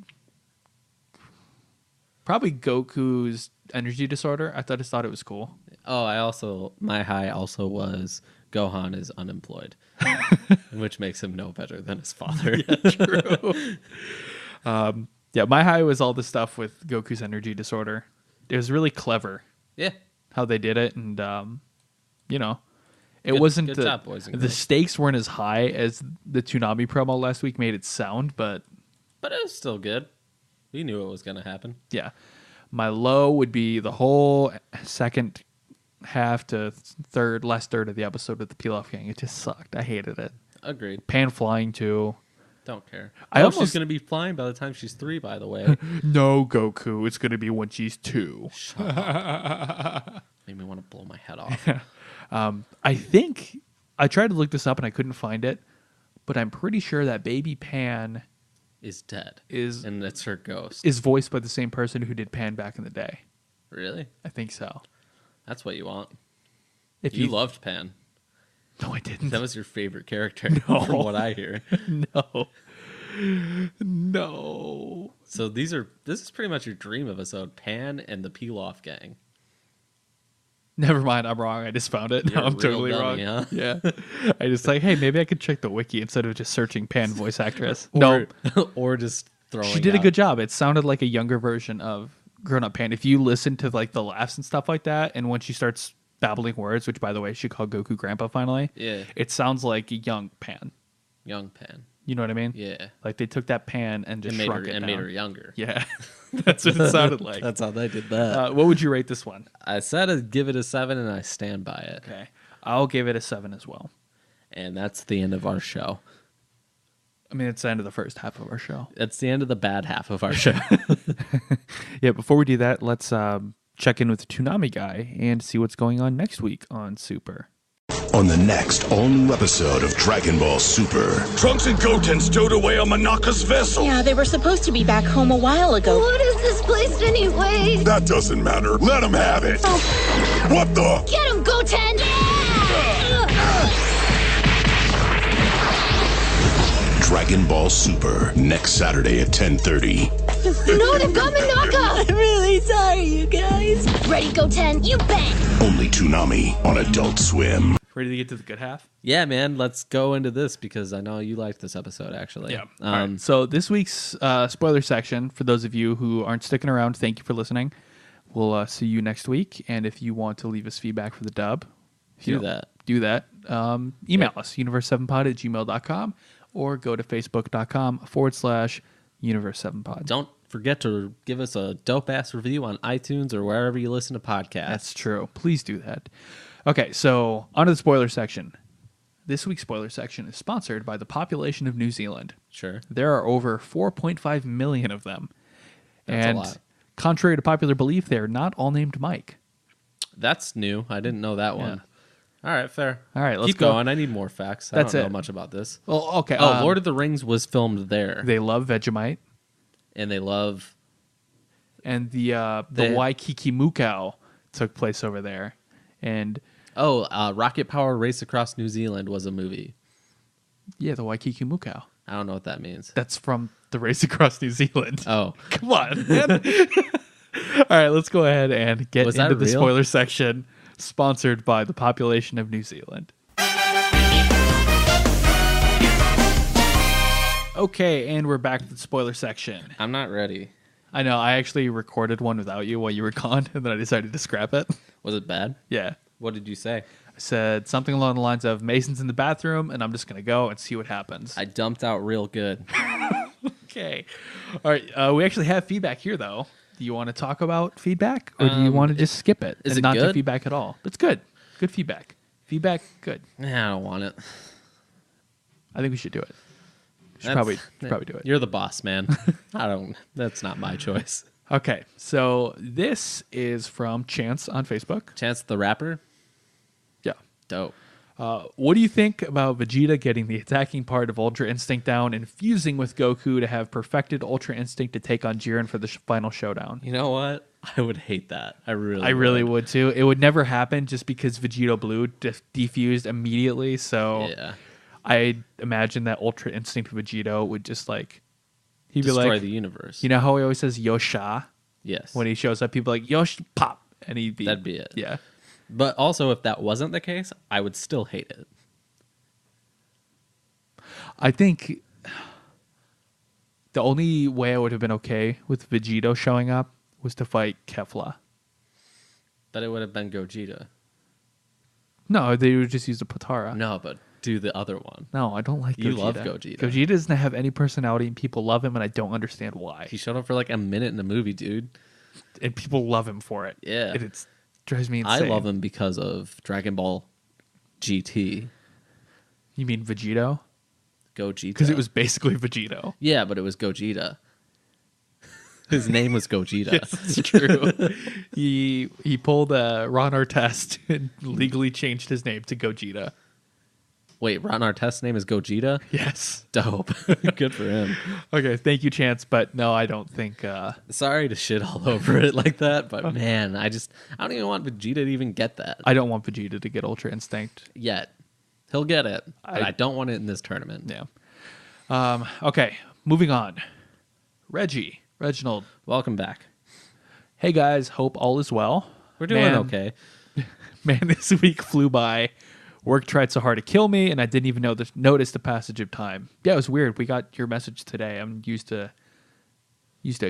probably Goku's energy disorder. I just thought it was cool. Oh, my high also was Gohan is unemployed, which makes him no better than his father. Yeah, true. Yeah, my high was all the stuff with Goku's energy disorder. It was really clever. Yeah. How they did it, and it wasn't good job, boys and the girls. stakes weren't as high as the Toonami promo last week made it sound, but it was still good. We knew it was going to happen. Yeah. My low would be the whole second half to last third of the episode with the Peel-Off gang. It just sucked. I hated it. Agreed. Pan flying too. Don't care. She's going to be flying by the time she's 3, by the way. No, Goku. It's going to be when she's 2. Shut up. Made me want to blow my head off. I think I tried to look this up and I couldn't find it, but I'm pretty sure that baby Pan is dead. And it's her ghost. Is voiced by the same person who did Pan back in the day. Really? I think so. That's what you want. If you loved Pan. No, I didn't. That was your favorite character, no. From what I hear. No. So this is pretty much your dream episode, Pan and the Peel-Off gang. Never mind, I'm wrong. I just found it. No, I'm totally dummy, wrong. Huh? Yeah. I just hey, maybe I could check the wiki instead of just searching Pan voice actress. Or just throwing She did a good job. It sounded like a younger version of Grown Up Pan. If you listen to like the laughs and stuff like that, and when she starts babbling words, which by the way, she called Goku Grandpa finally. Yeah. It sounds like a young Pan. Young Pan. You know what I mean? Yeah. Like they took that Pan and just shrunk it down. And made her younger. Yeah. That's what it sounded like. That's how they did that. What would you rate this one? I said I'd give it a 7, and I stand by it. Okay. I'll give it a 7 as well. And that's the end of our show. I mean, it's the end of the first half of our show. It's the end of the bad half of our show. Yeah, before we do that, let's check in with the Toonami guy and see what's going on next week on Super. on the next all-new episode of Dragon Ball Super. Trunks and Goten stowed away on Monaka's vessel. Yeah, they were supposed to be back home a while ago. What is this place anyway? That doesn't matter. Let him have it. Oh. What the? Get him, Goten! Dragon Ball Super, next Saturday at 10:30. No, they've got Monaka! I'm really sorry, you guys. Ready, Goten? You bet! Only Toonami on Adult Swim. Ready to get to the good half? Yeah, man. Let's go into this because I know you liked this episode, actually. Yeah. All right. So this week's spoiler section, for those of you who aren't sticking around, thank you for listening. We'll see you next week. And if you want to leave us feedback for the dub, do that. Email us, universe7pod@gmail.com, or go to facebook.com/universe7pod. Don't forget to give us a dope-ass review on iTunes or wherever you listen to podcasts. That's true. Please do that. Okay, so on to the spoiler section. This week's spoiler section is sponsored by the population of New Zealand. Sure. There are over 4.5 million of them. That's and a lot. Contrary to popular belief, they're not all named Mike. That's new. I didn't know that one. All right, fair. All right, let's keep go. going. I need more facts. That's I don't it. know much about this. Well, okay. Oh, Lord of the Rings was filmed there. They love Vegemite. And they love... And the Waikiki Mukau took place over there. And... Rocket Power Race Across New Zealand was a movie. Yeah, the Waikiki Mukau. I don't know what that means. That's from the Race Across New Zealand. Oh. Come on, man. All right, let's go ahead and get into the spoiler section, sponsored by the population of New Zealand. Okay, and we're back to the spoiler section. I'm not ready. I know, I actually recorded one without you while you were gone, and then I decided to scrap it. Was it bad? Yeah. What did you say? I said something along the lines of, Mason's in the bathroom, and I'm just going to go and see what happens. I dumped out real good. Okay. All right, we actually have feedback here, though. Do you want to talk about feedback, or do you want to just skip it is and it not do good? feedback at all? It's good. Good feedback. Feedback, good. Nah, I don't want it. I think we should do it. We should probably do it. You're the boss, man. That's not my choice. Okay, so this is from Chance on Facebook. Chance the Rapper? Yeah. Dope. What do you think about Vegeta getting the attacking part of Ultra Instinct down and fusing with Goku to have perfected Ultra Instinct to take on Jiren for the final showdown? You know what? I would hate that. I really would too. It would never happen just because Vegito Blue defused immediately. So yeah. I imagine that Ultra Instinct Vegito would just like he'd destroy be like the universe. You know how he always says Yosha? Yes. When he shows up, people are like Yosh pop, and that'd be it. Yeah. But also, if that wasn't the case, I would still hate it. I think the only way I would have been okay with Vegito showing up was to fight Kefla. But it would have been Gogeta. No, they would just use the Potara. No, but do the other one. No, I don't like Gogeta. You love Gogeta. Gogeta doesn't have any personality, and people love him, and I don't understand why. He showed up for like a minute in the movie, dude. And people love him for it. Yeah. And it drives me insane. I love him because of Dragon Ball GT. You mean Vegito? Gogeta. Because it was basically Vegito. Yeah, but it was Gogeta. His name was Gogeta. Yes, that's true. he pulled a Ron Artest and legally changed his name to Gogeta. Wait, Ron Artest's name is Gogeta? Yes. Dope. Good for him. Okay, thank you, Chance, but no, I don't think... Sorry to shit all over it like that, but man, I don't even want Vegeta to even get that. I don't want Vegeta to get Ultra Instinct. Yet. He'll get it, but I don't want it in this tournament. Yeah. Okay, moving on. Reginald. Welcome back. Hey guys, hope all is well. We're doing okay. Man, this week flew by. Work tried so hard to kill me, and I didn't even notice the passage of time. Yeah, it was weird. We got your message today. I'm used to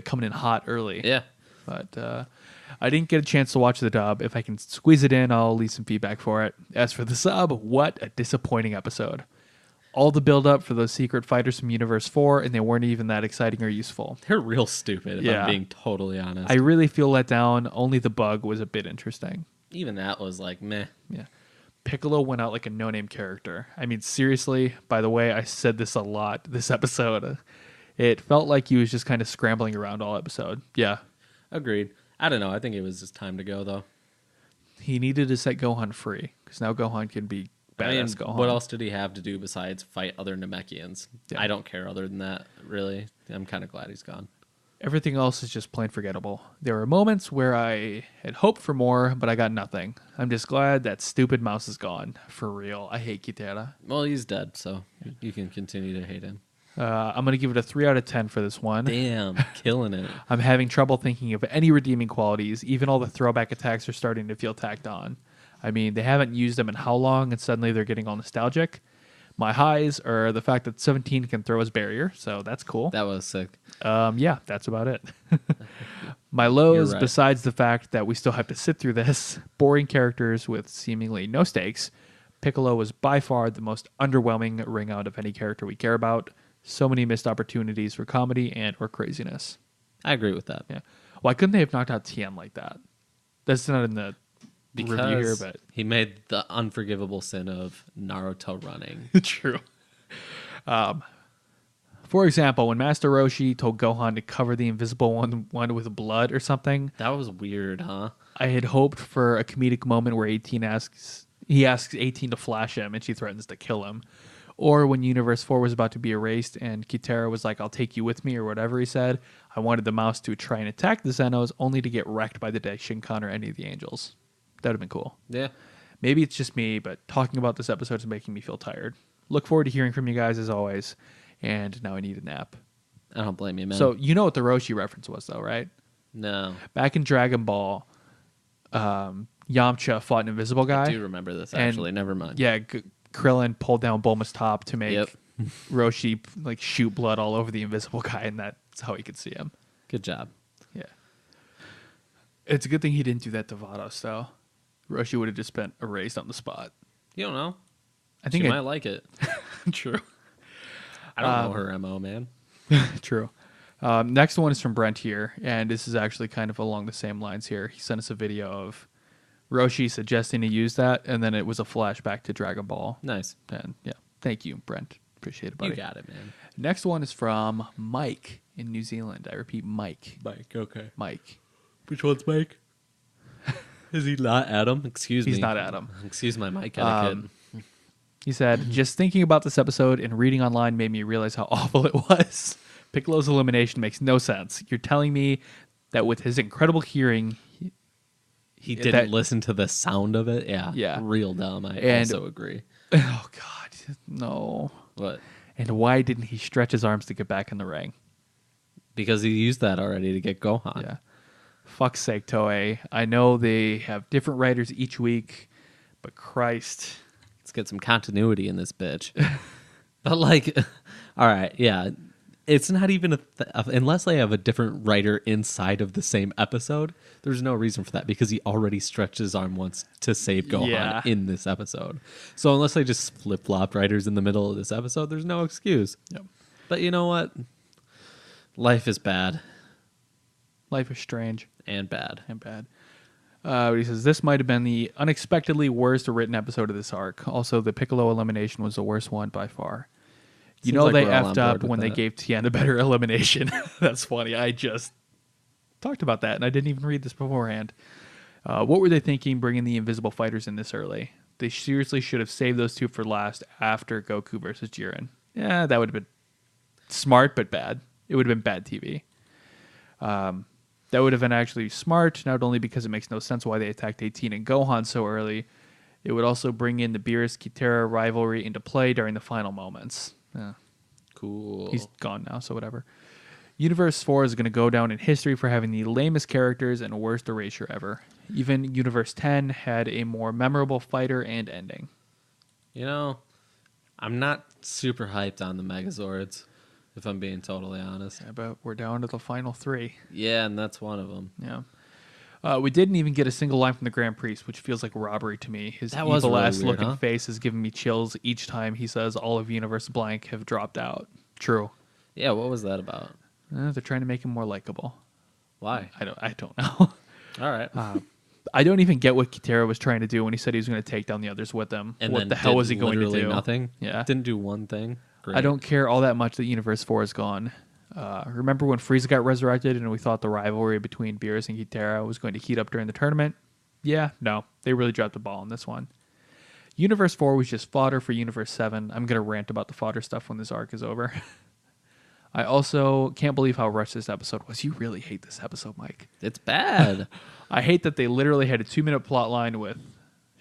coming in hot early. Yeah. But I didn't get a chance to watch the dub. If I can squeeze it in, I'll leave some feedback for it. As for the sub, what a disappointing episode. All the build-up for those secret fighters from Universe 4, and they weren't even that exciting or useful. They're real stupid, if I'm being totally honest. I really feel let down. Only the bug was a bit interesting. Even that was like, meh. Yeah. Piccolo went out like a no-name character. I mean, seriously, by the way, I said this a lot this episode. It felt like he was just kind of scrambling around all episode. Yeah. Agreed. I don't know. I think it was just time to go, though. He needed to set Gohan free, because now Gohan can be badass Gohan. What else did he have to do besides fight other Namekians? Yeah. I don't care other than that, really. I'm kind of glad he's gone. Everything else is just plain forgettable. There were moments where I had hoped for more, but I got nothing. I'm just glad that stupid mouse is gone. For real. I hate Kitara. Well, he's dead, so you can continue to hate him. I'm going to give it a 3 out of 10 for this one. Damn, killing it. I'm having trouble thinking of any redeeming qualities. Even all the throwback attacks are starting to feel tacked on. I mean, they haven't used them in how long, and suddenly they're getting all nostalgic. My highs are the fact that 17 can throw his barrier, so that's cool. That was sick. Yeah, that's about it. My lows, right. besides the fact that we still have to sit through this, boring characters with seemingly no stakes. Piccolo was by far the most underwhelming ring out of any character we care about. So many missed opportunities for comedy and or craziness. I agree with that. Yeah. Why couldn't they have knocked out Tien like that? That's not in the review here, but he made the unforgivable sin of Naruto running. true. For example, when Master Roshi told Gohan to cover the invisible one with blood or something, That was weird, huh? I had hoped for a comedic moment where 18 asks 18 to flash him and she threatens to kill him. Or when Universe 4 was about to be erased and Kitara was like, I'll take you with me, or whatever he said, I wanted the mouse to try and attack the Zenos only to get wrecked by the Shinkan or any of the angels. That would have been cool. Yeah. Maybe it's just me, but talking about this episode is making me feel tired. Look forward to hearing from you guys as always. And now I need a nap. I don't blame you, man. So you know what the Roshi reference was, though, right? No. Back in Dragon Ball, Yamcha fought an invisible guy. I do remember this, actually. Never mind. Yeah, Krillin pulled down Bulma's top to make Yep. Roshi like shoot blood all over the invisible guy, and that's how he could see him. Good job. Yeah. It's a good thing he didn't do that to Vados, though. Roshi would have just been erased on the spot. You don't know. I think She might like it. True. I don't know her MO, man. True. Next one is from Brent here, and this is actually kind of along the same lines here. He sent us a video of Roshi suggesting to use that, and then it was a flashback to Dragon Ball. Nice. And yeah, thank you, Brent. Appreciate it, buddy. You got it, man. Next one is from Mike in New Zealand. I repeat, Mike. Mike, okay. Mike. Which one's Mike? Is he not Adam? Excuse me. He's not Adam. Excuse my mic etiquette. He said, just thinking about this episode and reading online made me realize how awful it was. Piccolo's elimination makes no sense. You're telling me that with his incredible hearing, He didn't listen to the sound of it? Yeah. Yeah. Real dumb. I And- also agree. oh God, no. What? And why didn't he stretch his arms to get back in the ring? Because he used that already to get Gohan. Yeah. Fuck's sake, Toei. I know they have different writers each week, but Christ. Let's get some continuity in this bitch. But like, all right, yeah. It's not even unless they have a different writer inside of the same episode, there's no reason for that because he already stretched his arm once to save Gohan in this episode. So unless they just flip-flop writers in the middle of this episode, there's no excuse. Yep. But you know what? Life is bad Life is strange and bad. and bad. He says, this might have been the unexpectedly worst written episode of this arc. Also, the Piccolo elimination was the worst one by far. You Seems know like they we're all on effed up board with when they that. gave Tien a better elimination. That's funny. I just talked about that, and I didn't even read this beforehand. What were they thinking bringing the invisible fighters in this early? They seriously should have saved those two for last after Goku versus Jiren. Yeah, that would have been smart, but bad. It would have been bad TV. That would have been actually smart, not only because it makes no sense why they attacked 18 and Gohan so early, it would also bring in the Beerus-Kitara rivalry into play during the final moments. Cool. He's gone now, so whatever. Universe 4 is going to go down in history for having the lamest characters and worst erasure ever. Even Universe 10 had a more memorable fighter and ending. You know, I'm not super hyped on the Megazords, if I'm being totally honest. Yeah, but we're down to the final 3. Yeah, and that's one of them. Yeah. We didn't even get a single line from the Grand Priest, which feels like robbery to me. His That was evil really ass weird, looking huh? face is giving me chills each time he says all of Universe Blank have dropped out. True. Yeah, what was that about? They're trying to make him more likable. Why? I don't know. All right. I don't even get what Kitara was trying to do when he said he was going to take down the others with him. And what then the hell did was he going to literally do? Nothing. Yeah. Didn't do one thing. Great. I don't care all that much that Universe 4 is gone. Remember when Frieza got resurrected and we thought the rivalry between Beerus and Kitara was going to heat up during the tournament? Yeah, no. They really dropped the ball on this one. Universe 4 was just fodder for Universe 7. I'm going to rant about the fodder stuff when this arc is over. I also can't believe how rushed this episode was. You really hate this episode, Mike. It's bad. I hate that they literally had a 2-minute plot line with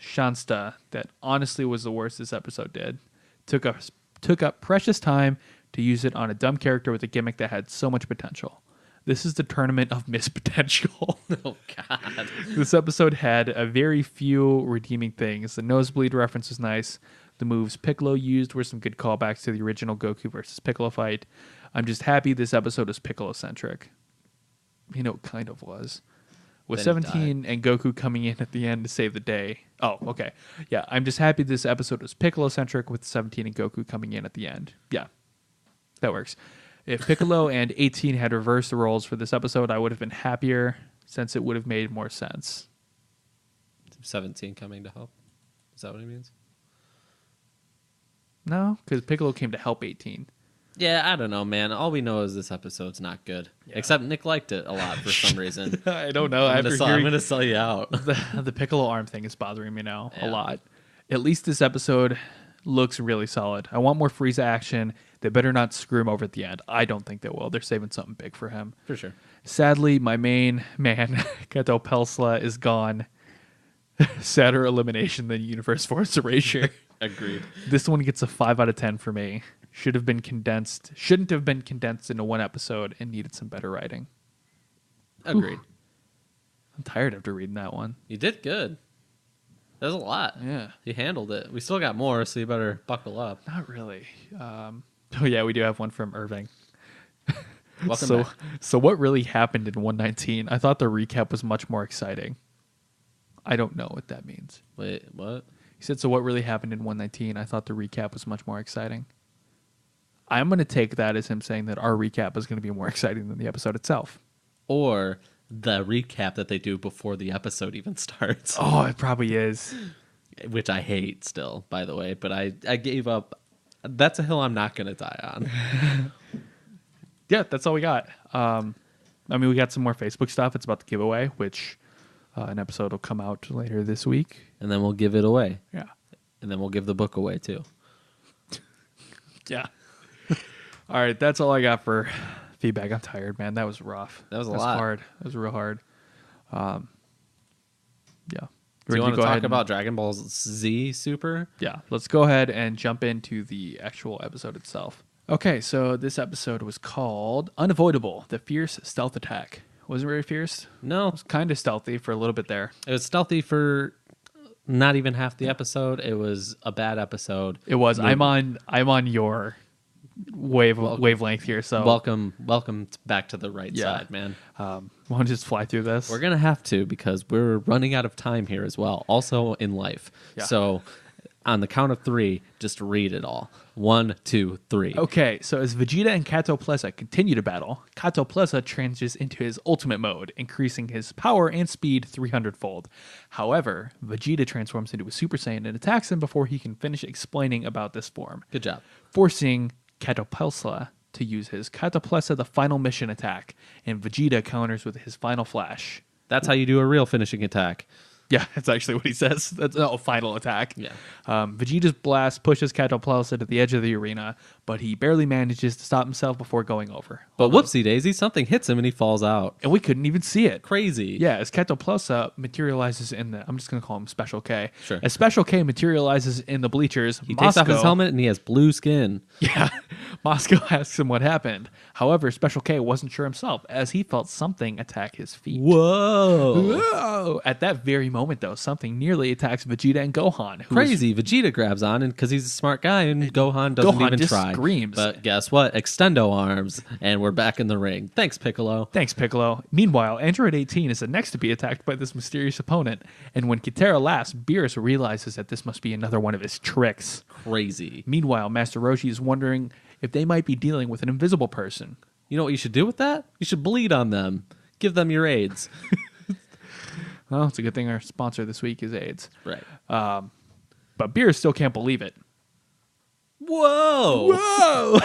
Shansta that honestly was the worst this episode did. Took up precious time to use it on a dumb character with a gimmick that had so much potential. This is the tournament of missed potential. Oh, God. This episode had a very few redeeming things. The nosebleed reference was nice. The moves Piccolo used were some good callbacks to the original Goku versus Piccolo fight. I'm just happy this episode is Piccolo-centric. You know, it kind of was. With 17 and Goku coming in at the end to save the day. Oh, okay. Yeah, I'm just happy this episode was Piccolo-centric with 17 and Goku coming in at the end. Yeah, that works. If Piccolo and 18 had reversed the roles for this episode, I would have been happier since it would have made more sense. 17 coming to help? Is that what he means? No, because Piccolo came to help 18. Yeah, I don't know, man. All we know is this episode's not good. Yeah. Except Nick liked it a lot for some reason. I don't know. I'm going to sell you out. The Piccolo arm thing is bothering me now a lot. At least this episode looks really solid. I want more Frieza action. They better not screw him over at the end. I don't think they will. They're saving something big for him. For sure. Sadly, my main man, Kato Pelsla, is gone. Sadder elimination than Universe Force Erasure. Agreed. This one gets a 5 out of 10 for me. Shouldn't have been condensed into one episode and needed some better writing. Agreed. Whew. I'm tired after reading that one. You did good. That was a lot. Yeah. You handled it. We still got more, so you better buckle up. Not really. Oh, yeah, we do have one from Irving. Welcome back. So what really happened in 119? I thought the recap was much more exciting. I don't know what that means. Wait, what? He said, so what really happened in 119? I thought the recap was much more exciting. I'm going to take that as him saying that our recap is going to be more exciting than the episode itself. Or the recap that they do before the episode even starts. Oh, it probably is. Which I hate still, by the way. But I gave up. That's a hill I'm not going to die on. Yeah, that's all we got. We got some more Facebook stuff. It's about the giveaway, which an episode will come out later this week. And then we'll give it away. Yeah. And then we'll give the book away, too. Yeah. All right, that's all I got for feedback. I'm tired, man. That was rough. That was a lot. Hard. That was real hard. Yeah. Do you want to talk about Dragon Ball Z Super? Yeah, let's go ahead and jump into the actual episode itself. Okay, so this episode was called Unavoidable, the Fierce Stealth Attack. Wasn't very fierce. No. It was kind of stealthy for a little bit there. It was stealthy for not even half the episode. It was a bad episode. It was. I'm on your wavelength here. So welcome back to the right side, man. Want to just fly through this? We're gonna have to because we're running out of time here as well. Also in life. Yeah. So on the count of 3, just read it all. 1, 2, 3. Okay, so as Vegeta and Kato Pleza continue to battle, Kato Pleza transitions into his ultimate mode, increasing his power and speed 300-fold. However, Vegeta transforms into a Super Saiyan and attacks him before he can finish explaining about this form. Good job. Forcing Kato Pleza to use his Kato Pleza the final mission attack, and Vegeta counters with his final flash. That's how you do a real finishing attack. Yeah, that's actually what he says. That's a final attack. Yeah. Vegeta's blast pushes Kato Pleza to the edge of the arena, but he barely manages to stop himself before going over. But whoopsie daisy, something hits him and he falls out. And we couldn't even see it. Crazy. Yeah, as Kato Pleza materializes in the... I'm just going to call him Special K. Sure. As Special K materializes in the bleachers, he takes off his helmet and he has blue skin. Yeah. Moscow asks him what happened. However, Special K wasn't sure himself as he felt something attack his feet. Whoa. At that very moment, though, something nearly attacks Vegeta and Gohan. Crazy. Vegeta grabs on because he's a smart guy and Gohan doesn't even just try. Screams. But guess what? Extendo arms and we're back in the ring. Thanks, Piccolo. Meanwhile, Android 18 is the next to be attacked by this mysterious opponent. And when Kitara laughs, Beerus realizes that this must be another one of his tricks. Crazy. Meanwhile, Master Roshi is wondering if they might be dealing with an invisible person. You know what you should do with that? You should bleed on them. Give them your AIDS. Well, it's a good thing our sponsor this week is AIDS. Right. But Beerus still can't believe it. Whoa!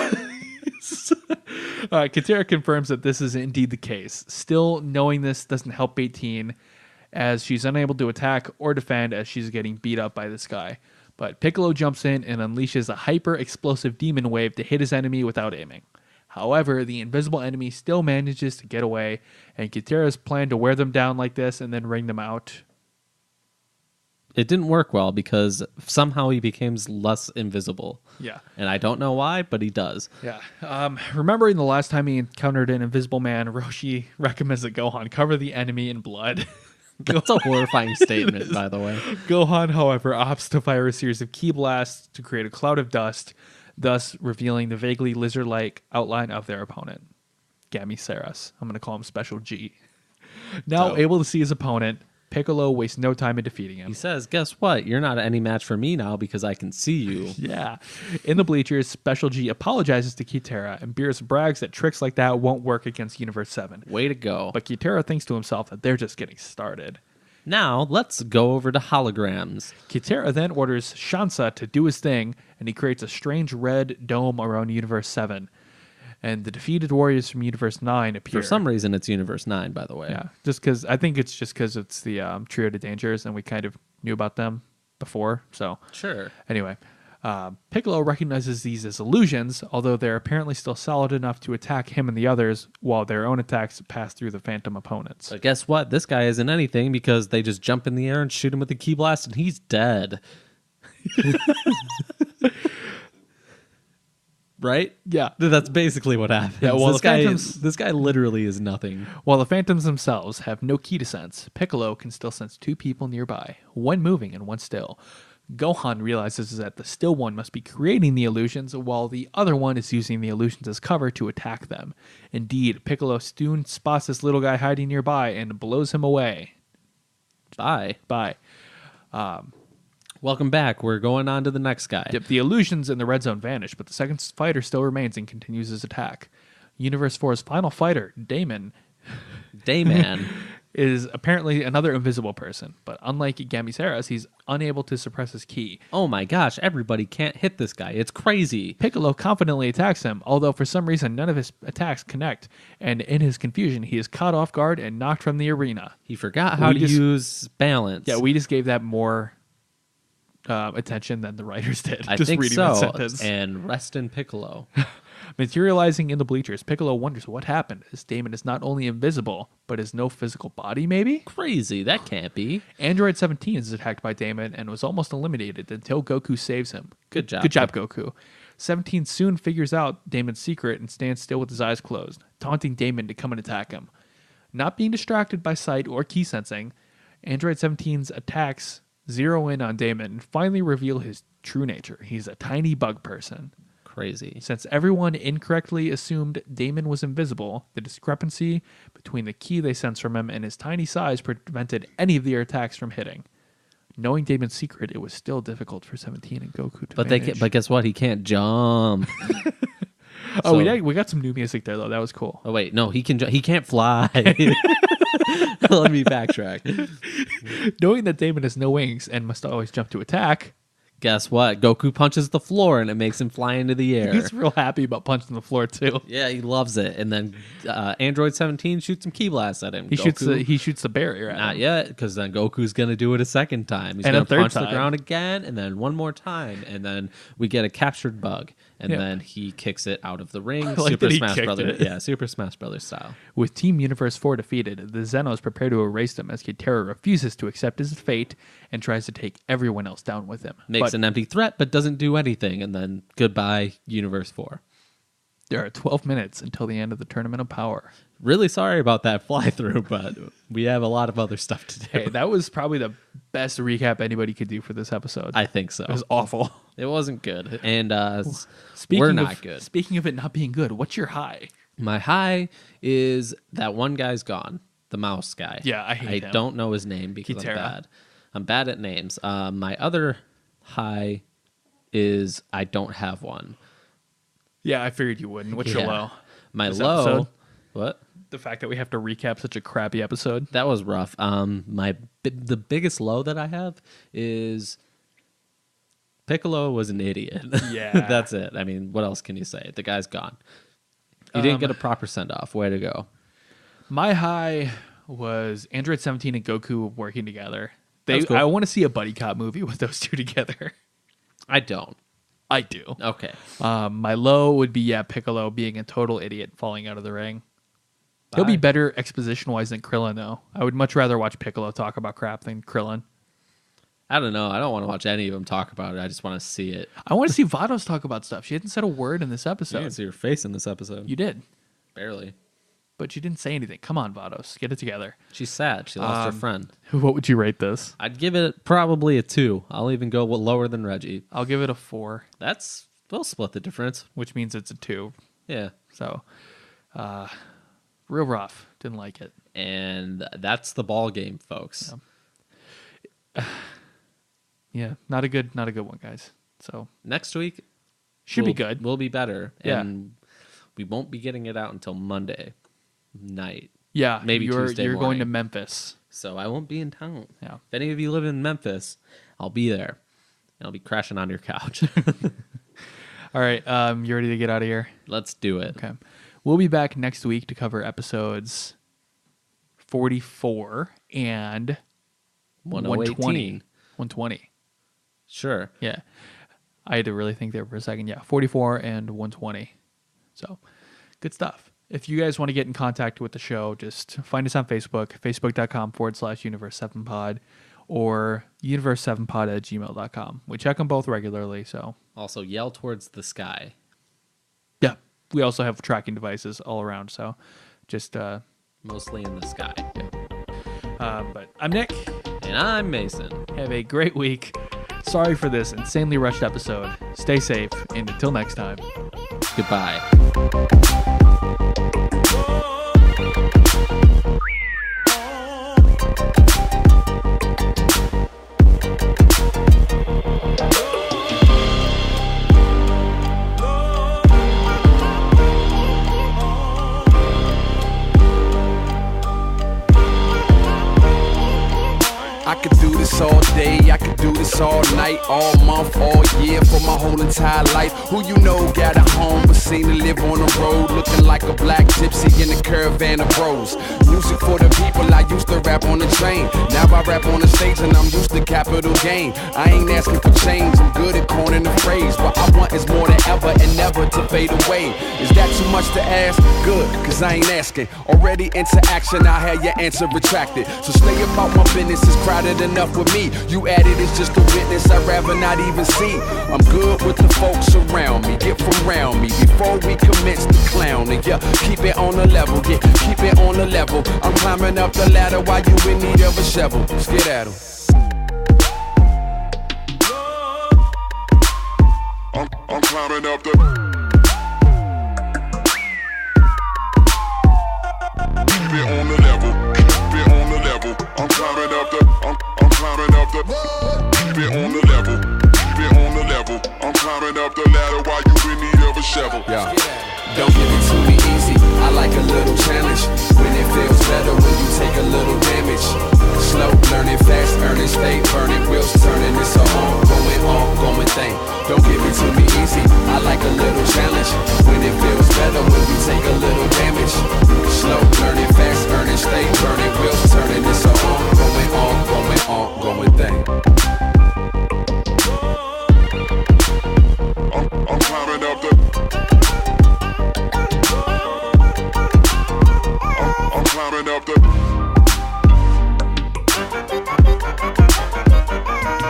Kitara confirms that this is indeed the case. Still, knowing this doesn't help 18, as she's unable to attack or defend as she's getting beat up by this guy. But Piccolo jumps in and unleashes a hyper-explosive demon wave to hit his enemy without aiming. However, the invisible enemy still manages to get away, and Kitera's plan to wear them down like this and then ring them out. It didn't work well because somehow he becomes less invisible. Yeah. And I don't know why, but he does. Yeah. Remembering the last time he encountered an invisible man, Roshi recommends that Gohan cover the enemy in blood. That's a horrifying statement, by the way. Gohan, however, opts to fire a series of ki blasts to create a cloud of dust, thus revealing the vaguely lizard-like outline of their opponent, Gamiceras. I'm going to call him Special G. Now able to see his opponent, Piccolo wastes no time in defeating him. He says, guess what? You're not any match for me now because I can see you. Yeah. In the bleachers, Special G apologizes to Kitera, and Beerus brags that tricks like that won't work against Universe 7. Way to go. But Kitera thinks to himself that they're just getting started. Now, let's go over to holograms. Kitera then orders Shansa to do his thing, and he creates a strange red dome around Universe 7. And the defeated warriors from Universe 9 appear. For some reason, it's Universe 9, by the way. Yeah, just because I think it's just because it's the Trio de Dangers, and we kind of knew about them before. So Sure. Anyway, Piccolo recognizes these as illusions, although they're apparently still solid enough to attack him and the others, while their own attacks pass through the phantom opponents. But guess what? This guy isn't anything because they just jump in the air and shoot him with the ki blast, and he's dead. Right? Yeah. That's basically what happens. Yeah, well, this guy literally is nothing. While the phantoms themselves have no ki to sense, Piccolo can still sense two people nearby, one moving and one still. Gohan realizes that the still one must be creating the illusions, while the other one is using the illusions as cover to attack them. Indeed, Piccolo soon spots this little guy hiding nearby and blows him away. Bye. Welcome back. We're going on to the next guy. Yep, the illusions in the red zone vanish, but the second fighter still remains and continues his attack. Universe 4's final fighter, Damon, is apparently another invisible person, but unlike Gamiceras, he's unable to suppress his ki. Oh my gosh, everybody can't hit this guy. It's crazy. Piccolo confidently attacks him, although for some reason none of his attacks connect, and in his confusion, he is caught off guard and knocked from the arena. He forgot how to use balance. Yeah, we just gave that more attention than the writers did. I just think reading so. that sentence. And rest in Piccolo. Materializing in the bleachers, Piccolo wonders what happened, as Damon is not only invisible, but has no physical body, maybe? Crazy, that can't be. Android 17 is attacked by Damon and was almost eliminated until Goku saves him. Good job. Good job, Goku. 17 soon figures out Damon's secret and stands still with his eyes closed, taunting Damon to come and attack him. Not being distracted by sight or ki sensing, Android 17's attacks zero in on Damon and finally reveal his true nature. He's a tiny bug person. Crazy. Since everyone incorrectly assumed Damon was invisible, the discrepancy between the ki they sense from him and his tiny size prevented any of their attacks from hitting. Knowing Damon's secret, it was still difficult for 17 and Goku to manage. But guess what? He can't jump. We got some new music there though. That was cool. Oh wait, no, he can't fly. Let me backtrack. Knowing that Damon has no wings and must always jump to attack. Guess what? Goku punches the floor and it makes him fly into the air. He's real happy about punching the floor too. Yeah, he loves it. And then Android 17 shoots some ki blasts at him. He shoots the barrier at him. Not yet, because then Goku's gonna do it a second time. He's And gonna a third punch time. the ground again, and then one more time, and then we get a captured bug, and then he kicks it out of the ring. Like Super that he Smash kicked Brothers, it. yeah, Super Smash Brothers style. With Team Universe 4 defeated, the Zenos prepare to erase them as Kitera refuses to accept his fate and tries to take everyone else down with him. Makes an empty threat, but doesn't do anything, and then goodbye, Universe 4. There are 12 minutes until the end of the Tournament of Power. Really sorry about that fly through, but we have a lot of other stuff to do. Hey, that was probably the best recap anybody could do for this episode. I think so. It was awful. It wasn't good, and Speaking we're of, not good. Speaking of it not being good, what's your high? My high is that one guy's gone, the mouse guy. Yeah, I hate him. I don't know his name because Kitera. I'm bad. I'm bad at names. My other high is I don't have one. Yeah, I figured you wouldn't. What's your Yeah. low? My This low. episode? What? The fact that we have to recap such a crappy episode. That was rough. The biggest low that I have is Piccolo was an idiot. Yeah. That's it. I mean, what else can you say? The guy's gone. He didn't get a proper send off. Way to go. My high was Android 17 and Goku working together. That's cool. I want to see a buddy cop movie with those two together. I don't. I do. Okay. My low would be, Piccolo being a total idiot falling out of the ring. He'll be better exposition-wise than Krillin, though. I would much rather watch Piccolo talk about crap than Krillin. I don't know. I don't want to watch any of them talk about it. I just want to see it. I want to see Vados talk about stuff. She hadn't said a word in this episode. You didn't see her face in this episode. You did. Barely. But you didn't say anything. Come on, Vados. Get it together. She's sad. She lost her friend. What would you rate this? I'd give it probably a 2. I'll even go lower than Reggie. I'll give it a 4. We'll split the difference. Which means it's a 2. Yeah. So, real rough. Didn't like it. And that's the ball game, folks. Yeah, not a good one, guys. So next week should be good. We'll be better. Yeah. And we won't be getting it out until Monday night. Yeah, maybe Tuesday you're morning. going to Memphis. So I won't be in town. Yeah. If any of you live in Memphis, I'll be there. And I'll be crashing on your couch. All right, you ready to get out of here? Let's do it. Okay. We'll be back next week to cover episodes 44 and 120. 120. Sure. Yeah. I had to really think there for a second. Yeah, 44 and 120. So, good stuff. If you guys want to get in contact with the show, just find us on Facebook, facebook.com/universe7pod or universe7pod@gmail.com. We check them both regularly, so. Also, yell towards the sky. Yeah. We also have tracking devices all around, so just... mostly in the sky. But I'm Nick. And I'm Mason. Have a great week. Sorry for this insanely rushed episode. Stay safe, and until next time. Goodbye. I could do this all day, I could do this all night, all month, all year, for my whole entire life. Who you know got a home, but seen to live on the road, looking like a black gypsy in a caravan of bros. Music for the people, I used to rap on the train. Now I rap on the stage and I'm used to capital gain. I ain't asking for change, I'm good at coining the phrase. What I want is more than ever and never to fade away. Is that too much to ask? Good, cause I ain't asking. Already into action, I had your answer retracted. So stay about my business, it's crowded enough with me. You added is just a witness, I'd rather not even see. I'm good with the folks around me, get from around me before we commence to clowning. Yeah, keep it on the level, yeah, keep it on the level. I'm climbing up the ladder while you in need of a shovel. Let's get at 'em. I'm climbing up the... Keep it on the level, keep it on the level. I'm climbing up the... I'm climbing up the... Keep it on the level, keep it on the level. I'm climbing up the ladder while you in need of a shovel. Yeah. Don't give it to me easy, I like a little challenge. When it feels better when you take a little damage. Slow, learning fast, earning, stay burning, wheels turning. It's a ongoing thing. Don't give it to me easy, I like a little challenge. When it feels better when you take a little damage. Slow, learning fast, earning, stay burning, wheels turning. It's a ongoing thing. I'm climbing up the... I'm climbing up the...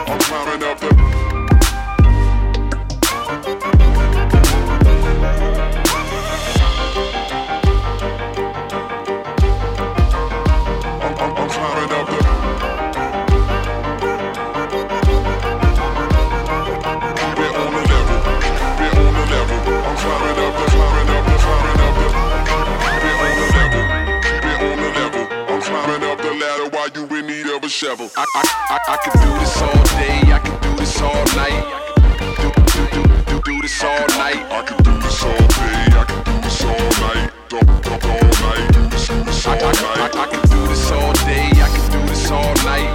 I'm climbing up the... I'm climbing up the... Keep it on the level, keep it on the level. I'm climbing up the, climbing up the, climbing up the... Keep it on the level, keep it on the level. I'm climbing up the ladder while you in need of a shovel. I could do this all day, I could do this all night. Do this all night. I can do this all day, I can do this all night. Don't all night, do this all night. I could do this all day, I could do this all night.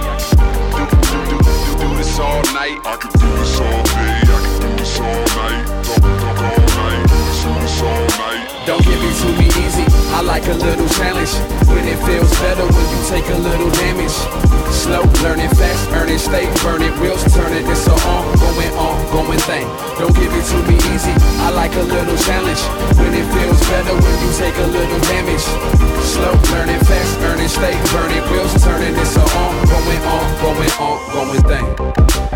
Do this all night. I can do this all day, I can do this all night. Don't all night, do this all night. Don't give it to me easy, I like a little challenge. When it feels better when you take a little damage. Slow, learning fast, earning, stay burning, wheels turning. It's a ongoing ongoing thing. Don't give it to me easy, I like a little challenge. When it feels better when you take a little damage. Slow learning, fast earning, stay burning, wheels turning. It's a ongoing thing.